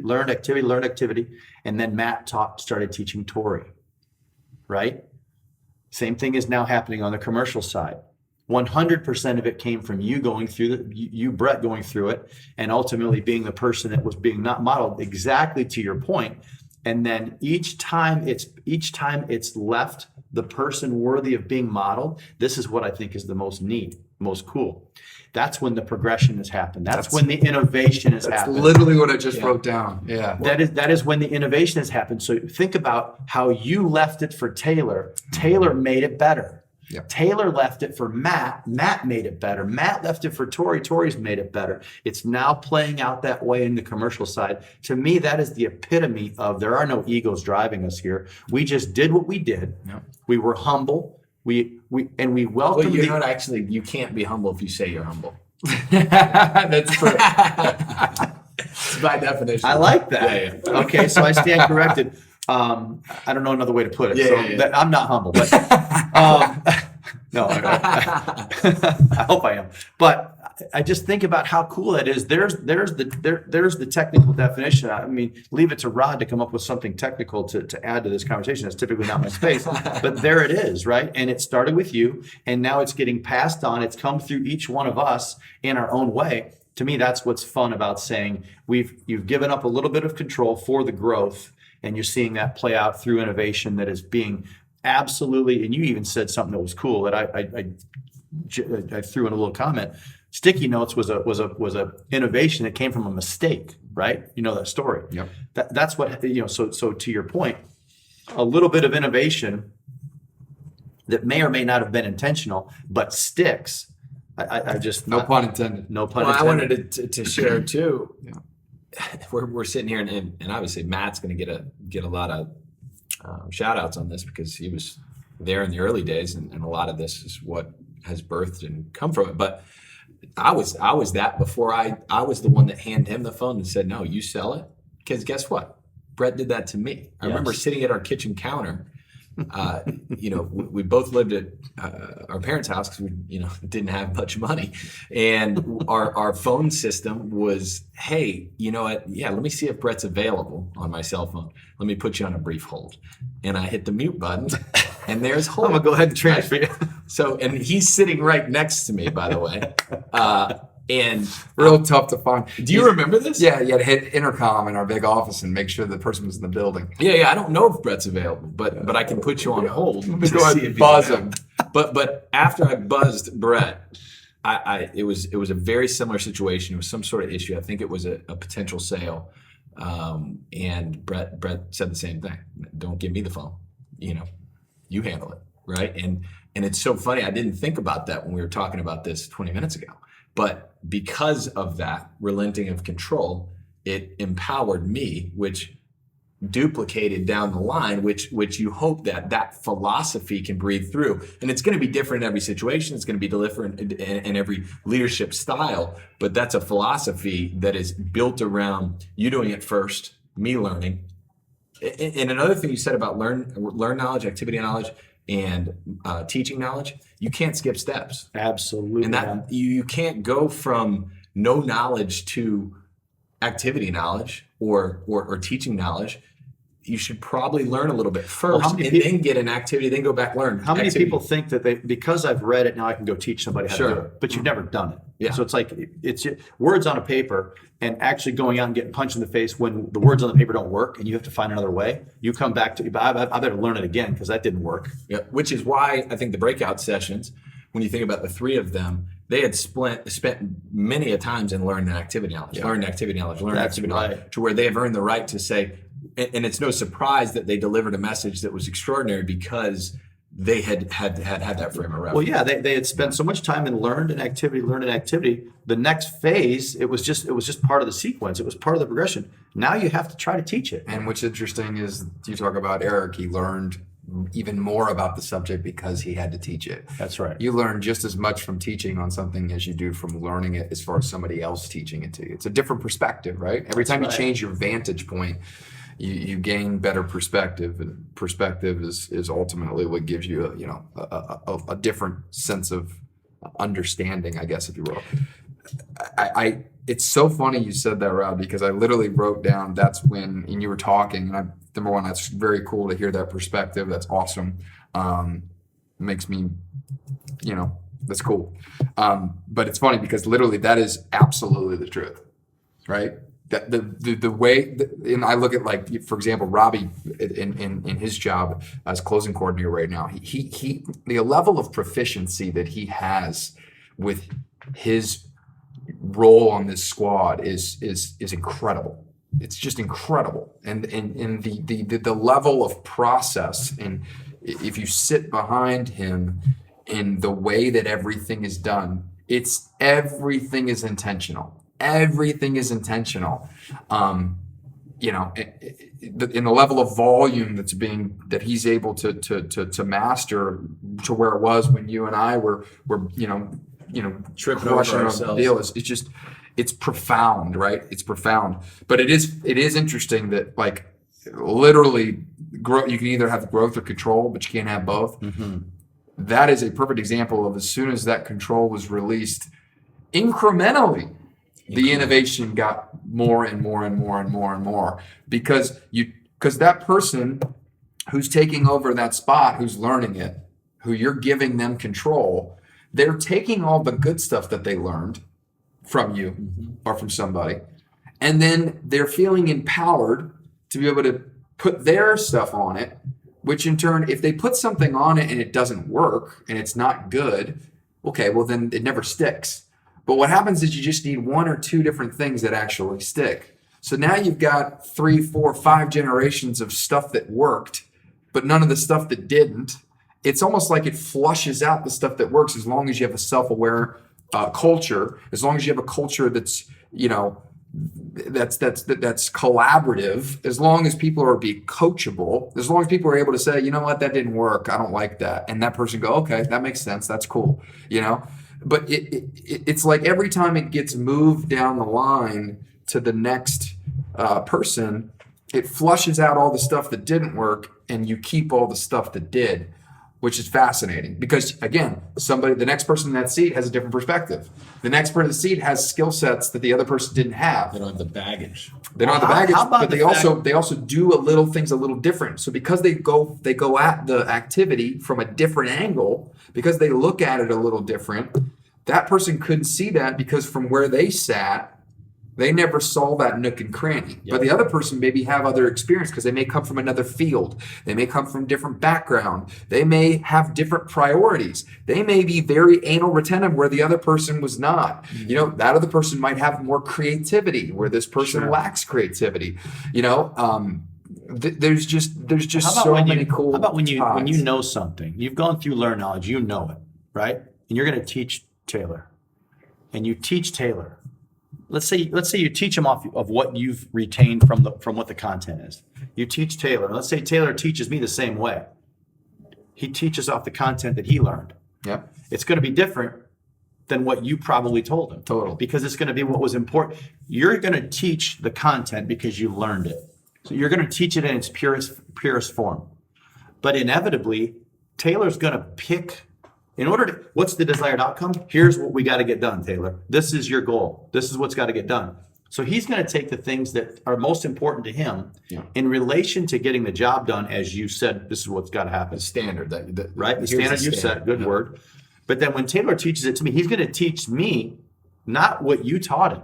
learned activity, and then Matt started teaching Tori, right? Same thing is now happening on the commercial side. 100% of it came from you going through you, Brett, going through it, and ultimately being the person that was being not modeled, exactly to your point. And then each time it's left the person worthy of being modeled. This is what I think is the most neat, most cool. That's when the progression has happened. That's when the innovation has happened. That's literally what I just wrote down. Yeah. That is when the innovation has happened. So think about how you left it for Taylor. Taylor made it better. Yep. Taylor left it for Matt. Matt made it better. Matt left it for Tori. Tori's made it better. It's now playing out that way in the commercial side. To me, that is the epitome of there are no egos driving us here. We just did what we did. Yep. We were humble. We welcomed. Well, you're not actually. You can't be humble if you say you're humble. That's true. It's by definition. I like that. Yeah. Okay, so I stand corrected. I don't know another way to put it. I'm not humble, but no, I hope I am. But I just think about how cool that is. There's the technical definition. I mean, leave it to Rod to come up with something technical to add to this conversation. That's typically not my space, but there it is, right? And it started with you, and now it's getting passed on. It's come through each one of us in our own way. To me, that's what's fun about saying you've given up a little bit of control for the growth. And you're seeing that play out through innovation that is being absolutely, and you even said something that was cool that I threw in a little comment. Sticky notes was a innovation that came from a mistake, right? You know that story. Yep. That's what, so to your point, a little bit of innovation that may or may not have been intentional, but sticks. I just No pun intended. No pun Well, I intended. wanted to share too. Yeah. We're sitting here, and obviously Matt's going to get a lot of shout outs on this because he was there in the early days, and a lot of this is what has birthed and come from it. But I was that before I was the one that handed him the phone and said, no, you sell it. Because guess what? Brett did that to me. I remember sitting at our kitchen counter. We both lived at our parents' house because we, didn't have much money, and our phone system was, hey, you know what? Yeah, let me see if Brett's available on my cell phone. Let me put you on a brief hold, and I hit the mute button, and there's hold. I'm gonna go ahead and transfer you. So, and he's sitting right next to me, by the way. And Real tough to find. do you remember this? Yeah, you had to hit intercom in our big office and make sure the person was in the building. Yeah. I don't know if Brett's available, but I can put you on hold. Let me to go ahead see and if he's buzz available. him. But after I buzzed Brett, it was a very similar situation. It was some sort of issue. I think it was a potential sale, and Brett said the same thing. Don't give me the phone. You handle it, right? And it's so funny. I didn't think about that when we were talking about this 20 minutes ago. But because of that relenting of control, it empowered me, which duplicated down the line, which you hope that philosophy can breathe through. And it's going to be different in every situation. It's going to be different in every leadership style. But that's a philosophy that is built around you doing it first, me learning. And another thing you said about learn knowledge, activity knowledge, and teaching knowledge, you can't skip steps. Absolutely. And that you can't go from no knowledge to activity knowledge or teaching knowledge. You should probably learn a little bit first, then get an activity, then go back learn. How many activity. people think that because I've read it, now I can go teach somebody how to do it? But you've never done it. Yeah. So it's like it's words on a paper and actually going out and getting punched in the face when the words on the paper don't work and you have to find another way. You come back to, I better learn it again because that didn't work. Yeah, which is why I think the breakout sessions, when you think about the three of them, they had spent many a times in learning activity knowledge, learning activity knowledge, to where they have earned the right to say, and it's no surprise that they delivered a message that was extraordinary because they had that frame of reference. Well, yeah, they had spent so much time and learned an activity. The next phase, it was just part of the sequence. It was part of the progression. Now you have to try to teach it. And what's interesting is you talk about Eric, he learned even more about the subject because he had to teach it. That's right. You learn just as much from teaching on something as you do from learning it as far as somebody else teaching it to you. It's a different perspective, right? Every time you change your vantage point, you gain better perspective, and perspective is ultimately what gives you a different sense of understanding, I guess, if you will. It's so funny you said that, Rob, because I literally wrote down that's when, and you were talking, and number one, that's very cool to hear that perspective. That's awesome. Makes me, that's cool. But it's funny because literally that is absolutely the truth, right? That the way, and I look at, like, for example, Robbie in his job as closing coordinator right now, he the level of proficiency that he has with his role on this squad is incredible. It's just incredible, and the level of process, and if you sit behind him in the way that everything is done, everything is intentional. Everything is intentional. In the level of volume that he's able to master to where it was when you and I were Tripping crushing over on the ourselves. deal. It's profound, right? It's profound. But it is interesting that, like, literally you can either have growth or control, but you can't have both. Mm-hmm. That is a perfect example of, as soon as that control was released, incrementally, the innovation got more and more and more and more and more, because that person who's taking over that spot, who's learning it, who you're giving them control, they're taking all the good stuff that they learned from you or from somebody, and then they're feeling empowered to be able to put their stuff on it, which in turn, if they put something on it and it doesn't work and it's not good, okay, well then it never sticks. But what happens is you just need one or two different things that actually stick. So now you've got 3, 4, 5 generations of stuff that worked, but none of the stuff that didn't. It's almost like it flushes out the stuff that works, as long as you have a self-aware culture, as long as you have a culture that's collaborative, as long as people are being coachable, as long as people are able to say, you know what, that didn't work, I don't like that, and that person go, okay, that makes sense, that's cool, But it's like every time it gets moved down the line to the next person, it flushes out all the stuff that didn't work, and you keep all the stuff that did, which is fascinating. Because again, the next person in that seat has a different perspective. The next person in the seat has skill sets that the other person didn't have. They don't have the baggage. They don't have the baggage, but they also do things a little different. So because they go at the activity from a different angle, because they look at it a little different, that person couldn't see that, because from where they sat, they never saw that nook and cranny. Yep. But the other person maybe have other experience, because they may come from another field. They may come from different background. They may have different priorities. They may be very anal retentive where the other person was not. Mm-hmm. That other person might have more creativity where this person lacks creativity. There's just so many cool. How about when you know something, you've gone through Learn Knowledge, you know it, right? And you're going to teach Taylor, and you teach Taylor. Let's say you teach him off of what you've retained from what the content is. You teach Taylor. Let's say Taylor teaches me the same way. He teaches off the content that he learned. Yeah. It's going to be different than what you probably told him. Totally. Because it's going to be what was important. You're going to teach the content because you learned it. So you're going to teach it in its purest form. But inevitably, Taylor's going to pick, what's the desired outcome? Here's what we got to get done, Taylor. This is your goal. This is what's got to get done. So he's going to take the things that are most important to him in relation to getting the job done, as you said, this is what's got to happen. Standard. Right? The standard you set, good word. But then when Taylor teaches it to me, he's going to teach me not what you taught him.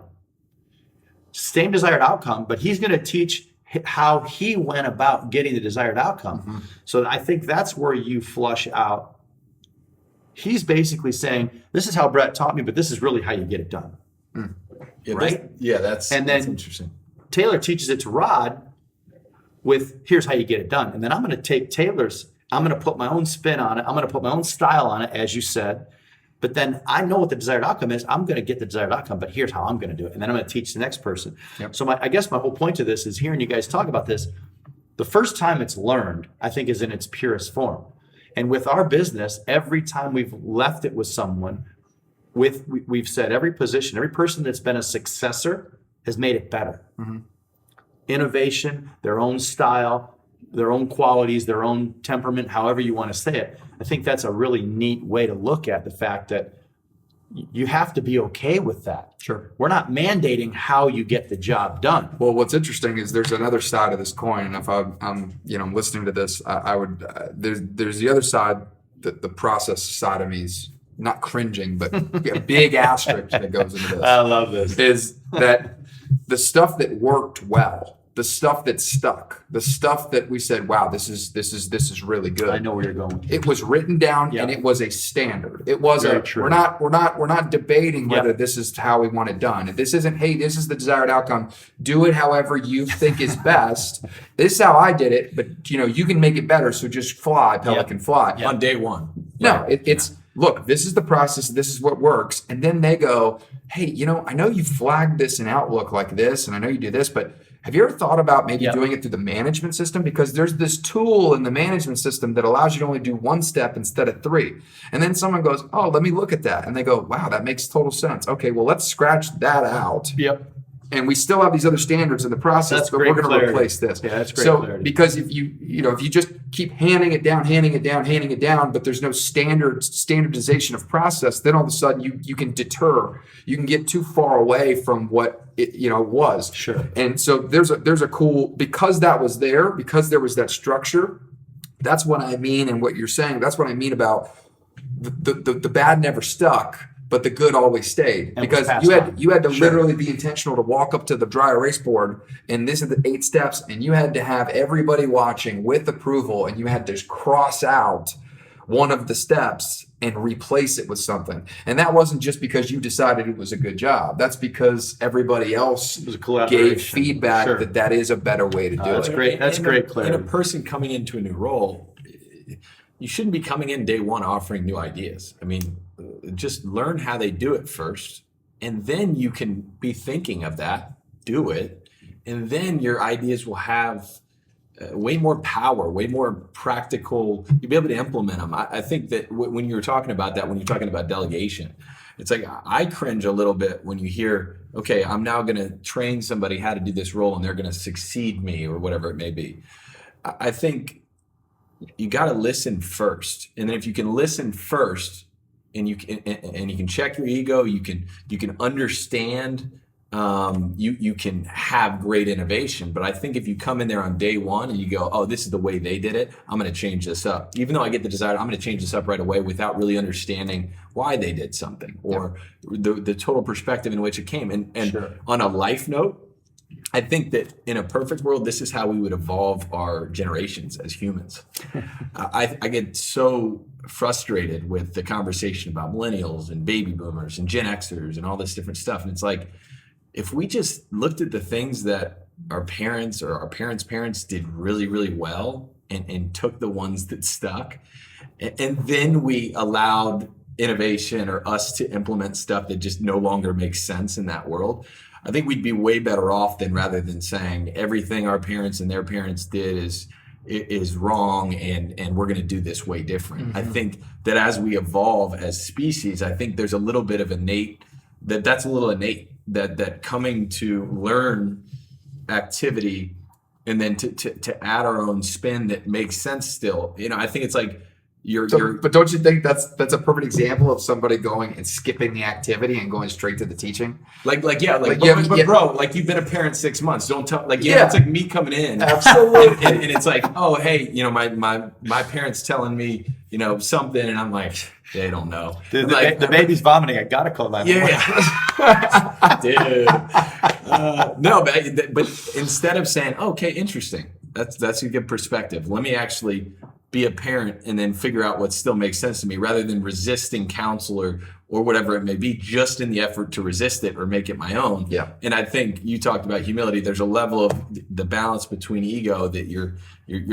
Same desired outcome, but he's going to teach how he went about getting the desired outcome. Mm-hmm. So I think that's where you flush out. He's basically saying, this is how Brett taught me, but this is really how you get it done. Mm. Yeah, right? That's interesting. Taylor teaches it to Rod with, here's how you get it done. And then I'm going to take Taylor's I'm going to put my own spin on it. I'm going to put my own style on it, as you said. But then I know what the desired outcome is. I'm going to get the desired outcome, but here's how I'm going to do it. And then I'm going to teach the next person. Yep. So I guess my whole point to this is hearing you guys talk about this. The first time it's learned, I think, is in its purest form. And with our business, every time we've left it with someone, we've said every position, every person that's been a successor has made it better. Mm-hmm. Innovation, their own style, their own qualities, their own temperament, however you want to say it. I think that's a really neat way to look at the fact that you have to be okay with that. Sure. We're not mandating how you get the job done. Well, what's interesting is there's another side of this coin, and if I'm listening to this, I would there's the other side, the process side of me is not cringing, but a big asterisk that goes into this. I love this. Is that the stuff that worked well, the stuff that stuck, the stuff that we said, wow, this is really good. I know where you're going. It was written down and it was a standard. It was Very true. we're not debating whether Yep. this is how we want it done. This isn't, hey, this is the desired outcome. Do it however you think is best. This is how I did it, but you can make it better. So just fly, pelican, fly. On day one. No, it's look, this is the process, this is what works. And then they go, hey, I know you flagged this in Outlook like this, and I know you do this, but have you ever thought about maybe doing it through the management system? Because there's this tool in the management system that allows you to only do one step instead of three. And then someone goes, oh, let me look at that. And they go, wow, that makes total sense. Okay, well, let's scratch that out. Yep. And we still have these other standards in the process, That's but great we're going to clarity. replace this. Yeah, that's great so, clarity. because if you just keep handing it down, but there's no standardization of process, then all of a sudden you can deter. You can get too far away from what it was. Sure. And so there's a cool, because that was there, because there was that structure. That's what I mean, and what you're saying. That's what I mean about the bad never stuck, but the good always stayed, And because was you passed had to on. Sure. literally be intentional to walk up to the dry erase board, and this is the 8 steps, and you had to have everybody watching with approval, and you had to cross out one of the steps and replace it with something. And that wasn't just because you decided it was a good job. That's because everybody else was a gave collaboration. feedback Sure. that is a better way to do That's it. great. That's And great And clarity. a person coming into a new role, you shouldn't be coming in day one offering new ideas. I mean, just learn how they do it first, and then you can be thinking of that, do it, and then your ideas will have way more power, way more practical. You'll be able to implement them. I think that when you were talking about that, when you're talking about delegation, it's like I cringe a little bit when you hear, okay, I'm now going to train somebody how to do this role and they're going to succeed me or whatever it may be. I think you got to listen first. And then if you can listen first and you can check your ego, you can understand, you can have great innovation. But I think if you come in there on day one and you go, oh, this is the way they did it, I'm going to change this up. Even though I get the desire, I'm going to change this up right away without really understanding why they did something or the total perspective in which it came. And Sure. On a life note, I think that in a perfect world, this is how we would evolve our generations as humans. I get so frustrated with the conversation about millennials and baby boomers and Gen Xers and all this different stuff. And it's like, if we just looked at the things that our parents or our parents' parents did really, really well and took the ones that stuck, and then we allowed innovation or us to implement stuff that just no longer makes sense in that world, I think we'd be way better off than rather than saying everything our parents and their parents did is wrong and we're going to do this way different. Mm-hmm. I think that as we evolve as species, I think there's a little bit of that's a little innate that coming to learn activity and then to add our own spin that makes sense still. I think it's like But don't you think that's a perfect example of somebody going and skipping the activity and going straight to the teaching? But bro, like you've been a parent 6 months. Don't tell, it's like me coming in. Absolutely. And it's like, oh, hey, my parents telling me, something, and I'm like, they don't know. The baby's vomiting. I gotta call 911. Yeah, dude. No, but instead of saying, okay, interesting, that's a good perspective. Let me actually be a parent and then figure out what still makes sense to me, rather than resisting counsel or whatever it may be, just in the effort to resist it or make it my own. Yeah. And I think you talked about humility. There's a level of the balance between ego that you're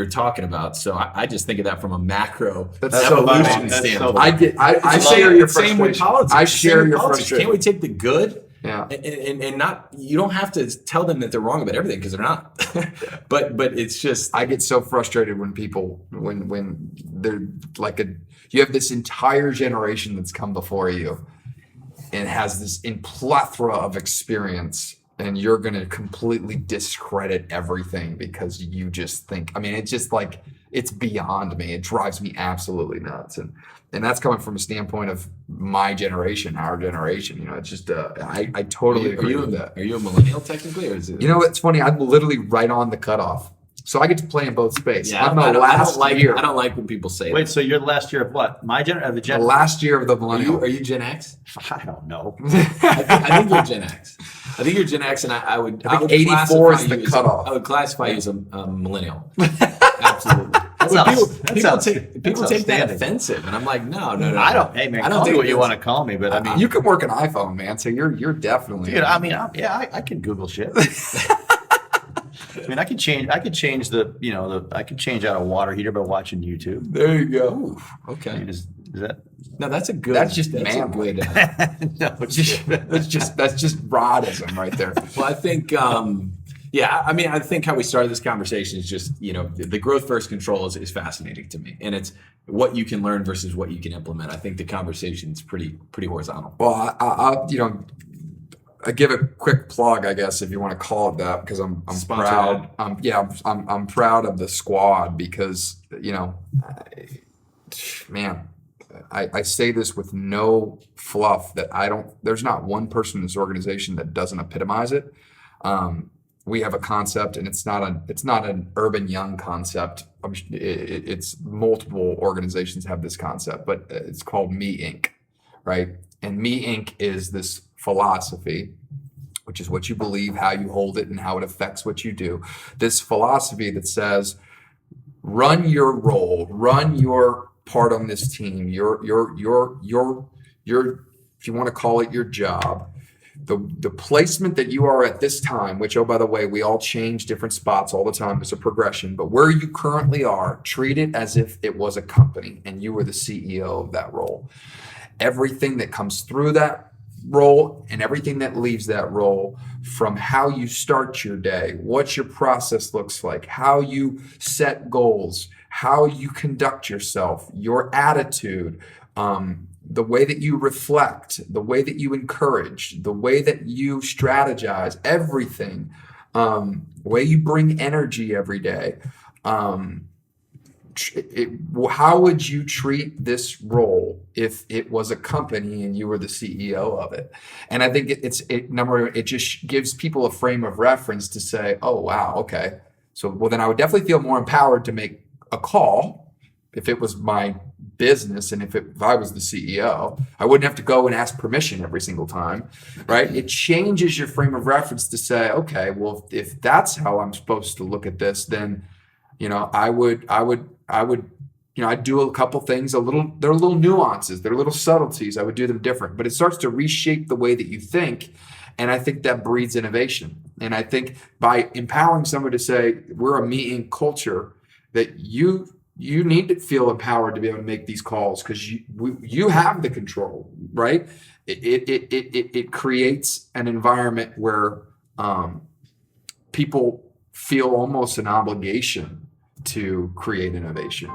talking about. So I just think of that from a macro That's evolution funny. That's standpoint. so I share your Same with frustration. politics. I Same share with your politics. frustration. Can't we take the good? Yeah. And not, you don't have to tell them that they're wrong about everything, because they're not. but it's just, I get so frustrated when people when they're like you have this entire generation that's come before you and has this plethora of experience, and you're going to completely discredit everything because you just think, I mean, it's just like, it's beyond me. It drives me absolutely nuts. And that's coming from a standpoint of my generation, our generation. You know, it's just, I totally agree with that. Are you a millennial technically, or is it? You know, it's funny. I'm literally right on the cutoff. So I get to play in both spaces. Yeah, I'm the I last don't like, year. I don't like when people say Wait, that. so you're the last year of what? My of the The Gen? last year of the Are millennial. you Gen X? I don't know. I think you're Gen X. I think you're Gen X, and I would. I think would 84 classify is the you as cutoff. I would classify you as a millennial. Absolutely. People take that outstanding. offensive, and I'm like, no. I don't. Hey man, I don't call me think what you that's- want to call me, but I mean, You can work an iPhone, man. So you're definitely. dude. I mean, I can Google shit. I mean, I could change I could change out a water heater by watching YouTube. There you go. Ooh, I okay. mean, is that? No, that's a good. That's just a manly. good. No, it's just, That's just rodism right there. Well, I think, yeah, I mean, I think how we started this conversation is just, the growth versus control is fascinating to me. And it's what you can learn versus what you can implement. I think the conversation is pretty horizontal. Well, I give a quick plug, I guess, if you want to call it that, because I'm Sponsor proud. I'm proud of the squad because I say this with no fluff that there's not one person in this organization that doesn't epitomize it. We have a concept, and it's not an urban young concept. It's multiple organizations have this concept, but it's called Me Inc. Right? And Me Inc. is this philosophy, which is what you believe, how you hold it, and how it affects what you do. This philosophy that says, run your role, run your part on this team, your if you want to call it your job, the placement that you are at this time, which, oh, by the way, we all change different spots all the time. It's a progression, but where you currently are, treat it as if it was a company and you were the CEO of that role. Everything that comes through that role and everything that leaves that role, from how you start your day, what your process looks like, how you set goals, how you conduct yourself, your attitude, the way that you reflect, the way that you encourage, the way that you strategize, everything, the way you bring energy every day. How would you treat this role if it was a company and you were the CEO of it? And I think it just gives people a frame of reference to say, oh, wow, okay. So, well, then I would definitely feel more empowered to make a call if it was my business, and if I was the CEO. I wouldn't have to go and ask permission every single time, right? It changes your frame of reference to say, okay, well, if that's how I'm supposed to look at this, then I'd do a couple things there are little nuances, there are little subtleties. I would do them different, but it starts to reshape the way that you think. And I think that breeds innovation. And I think by empowering someone to say, we're a meeting culture, that you need to feel empowered to be able to make these calls, because you have the control, right? It creates an environment where people feel almost an obligation to create innovation.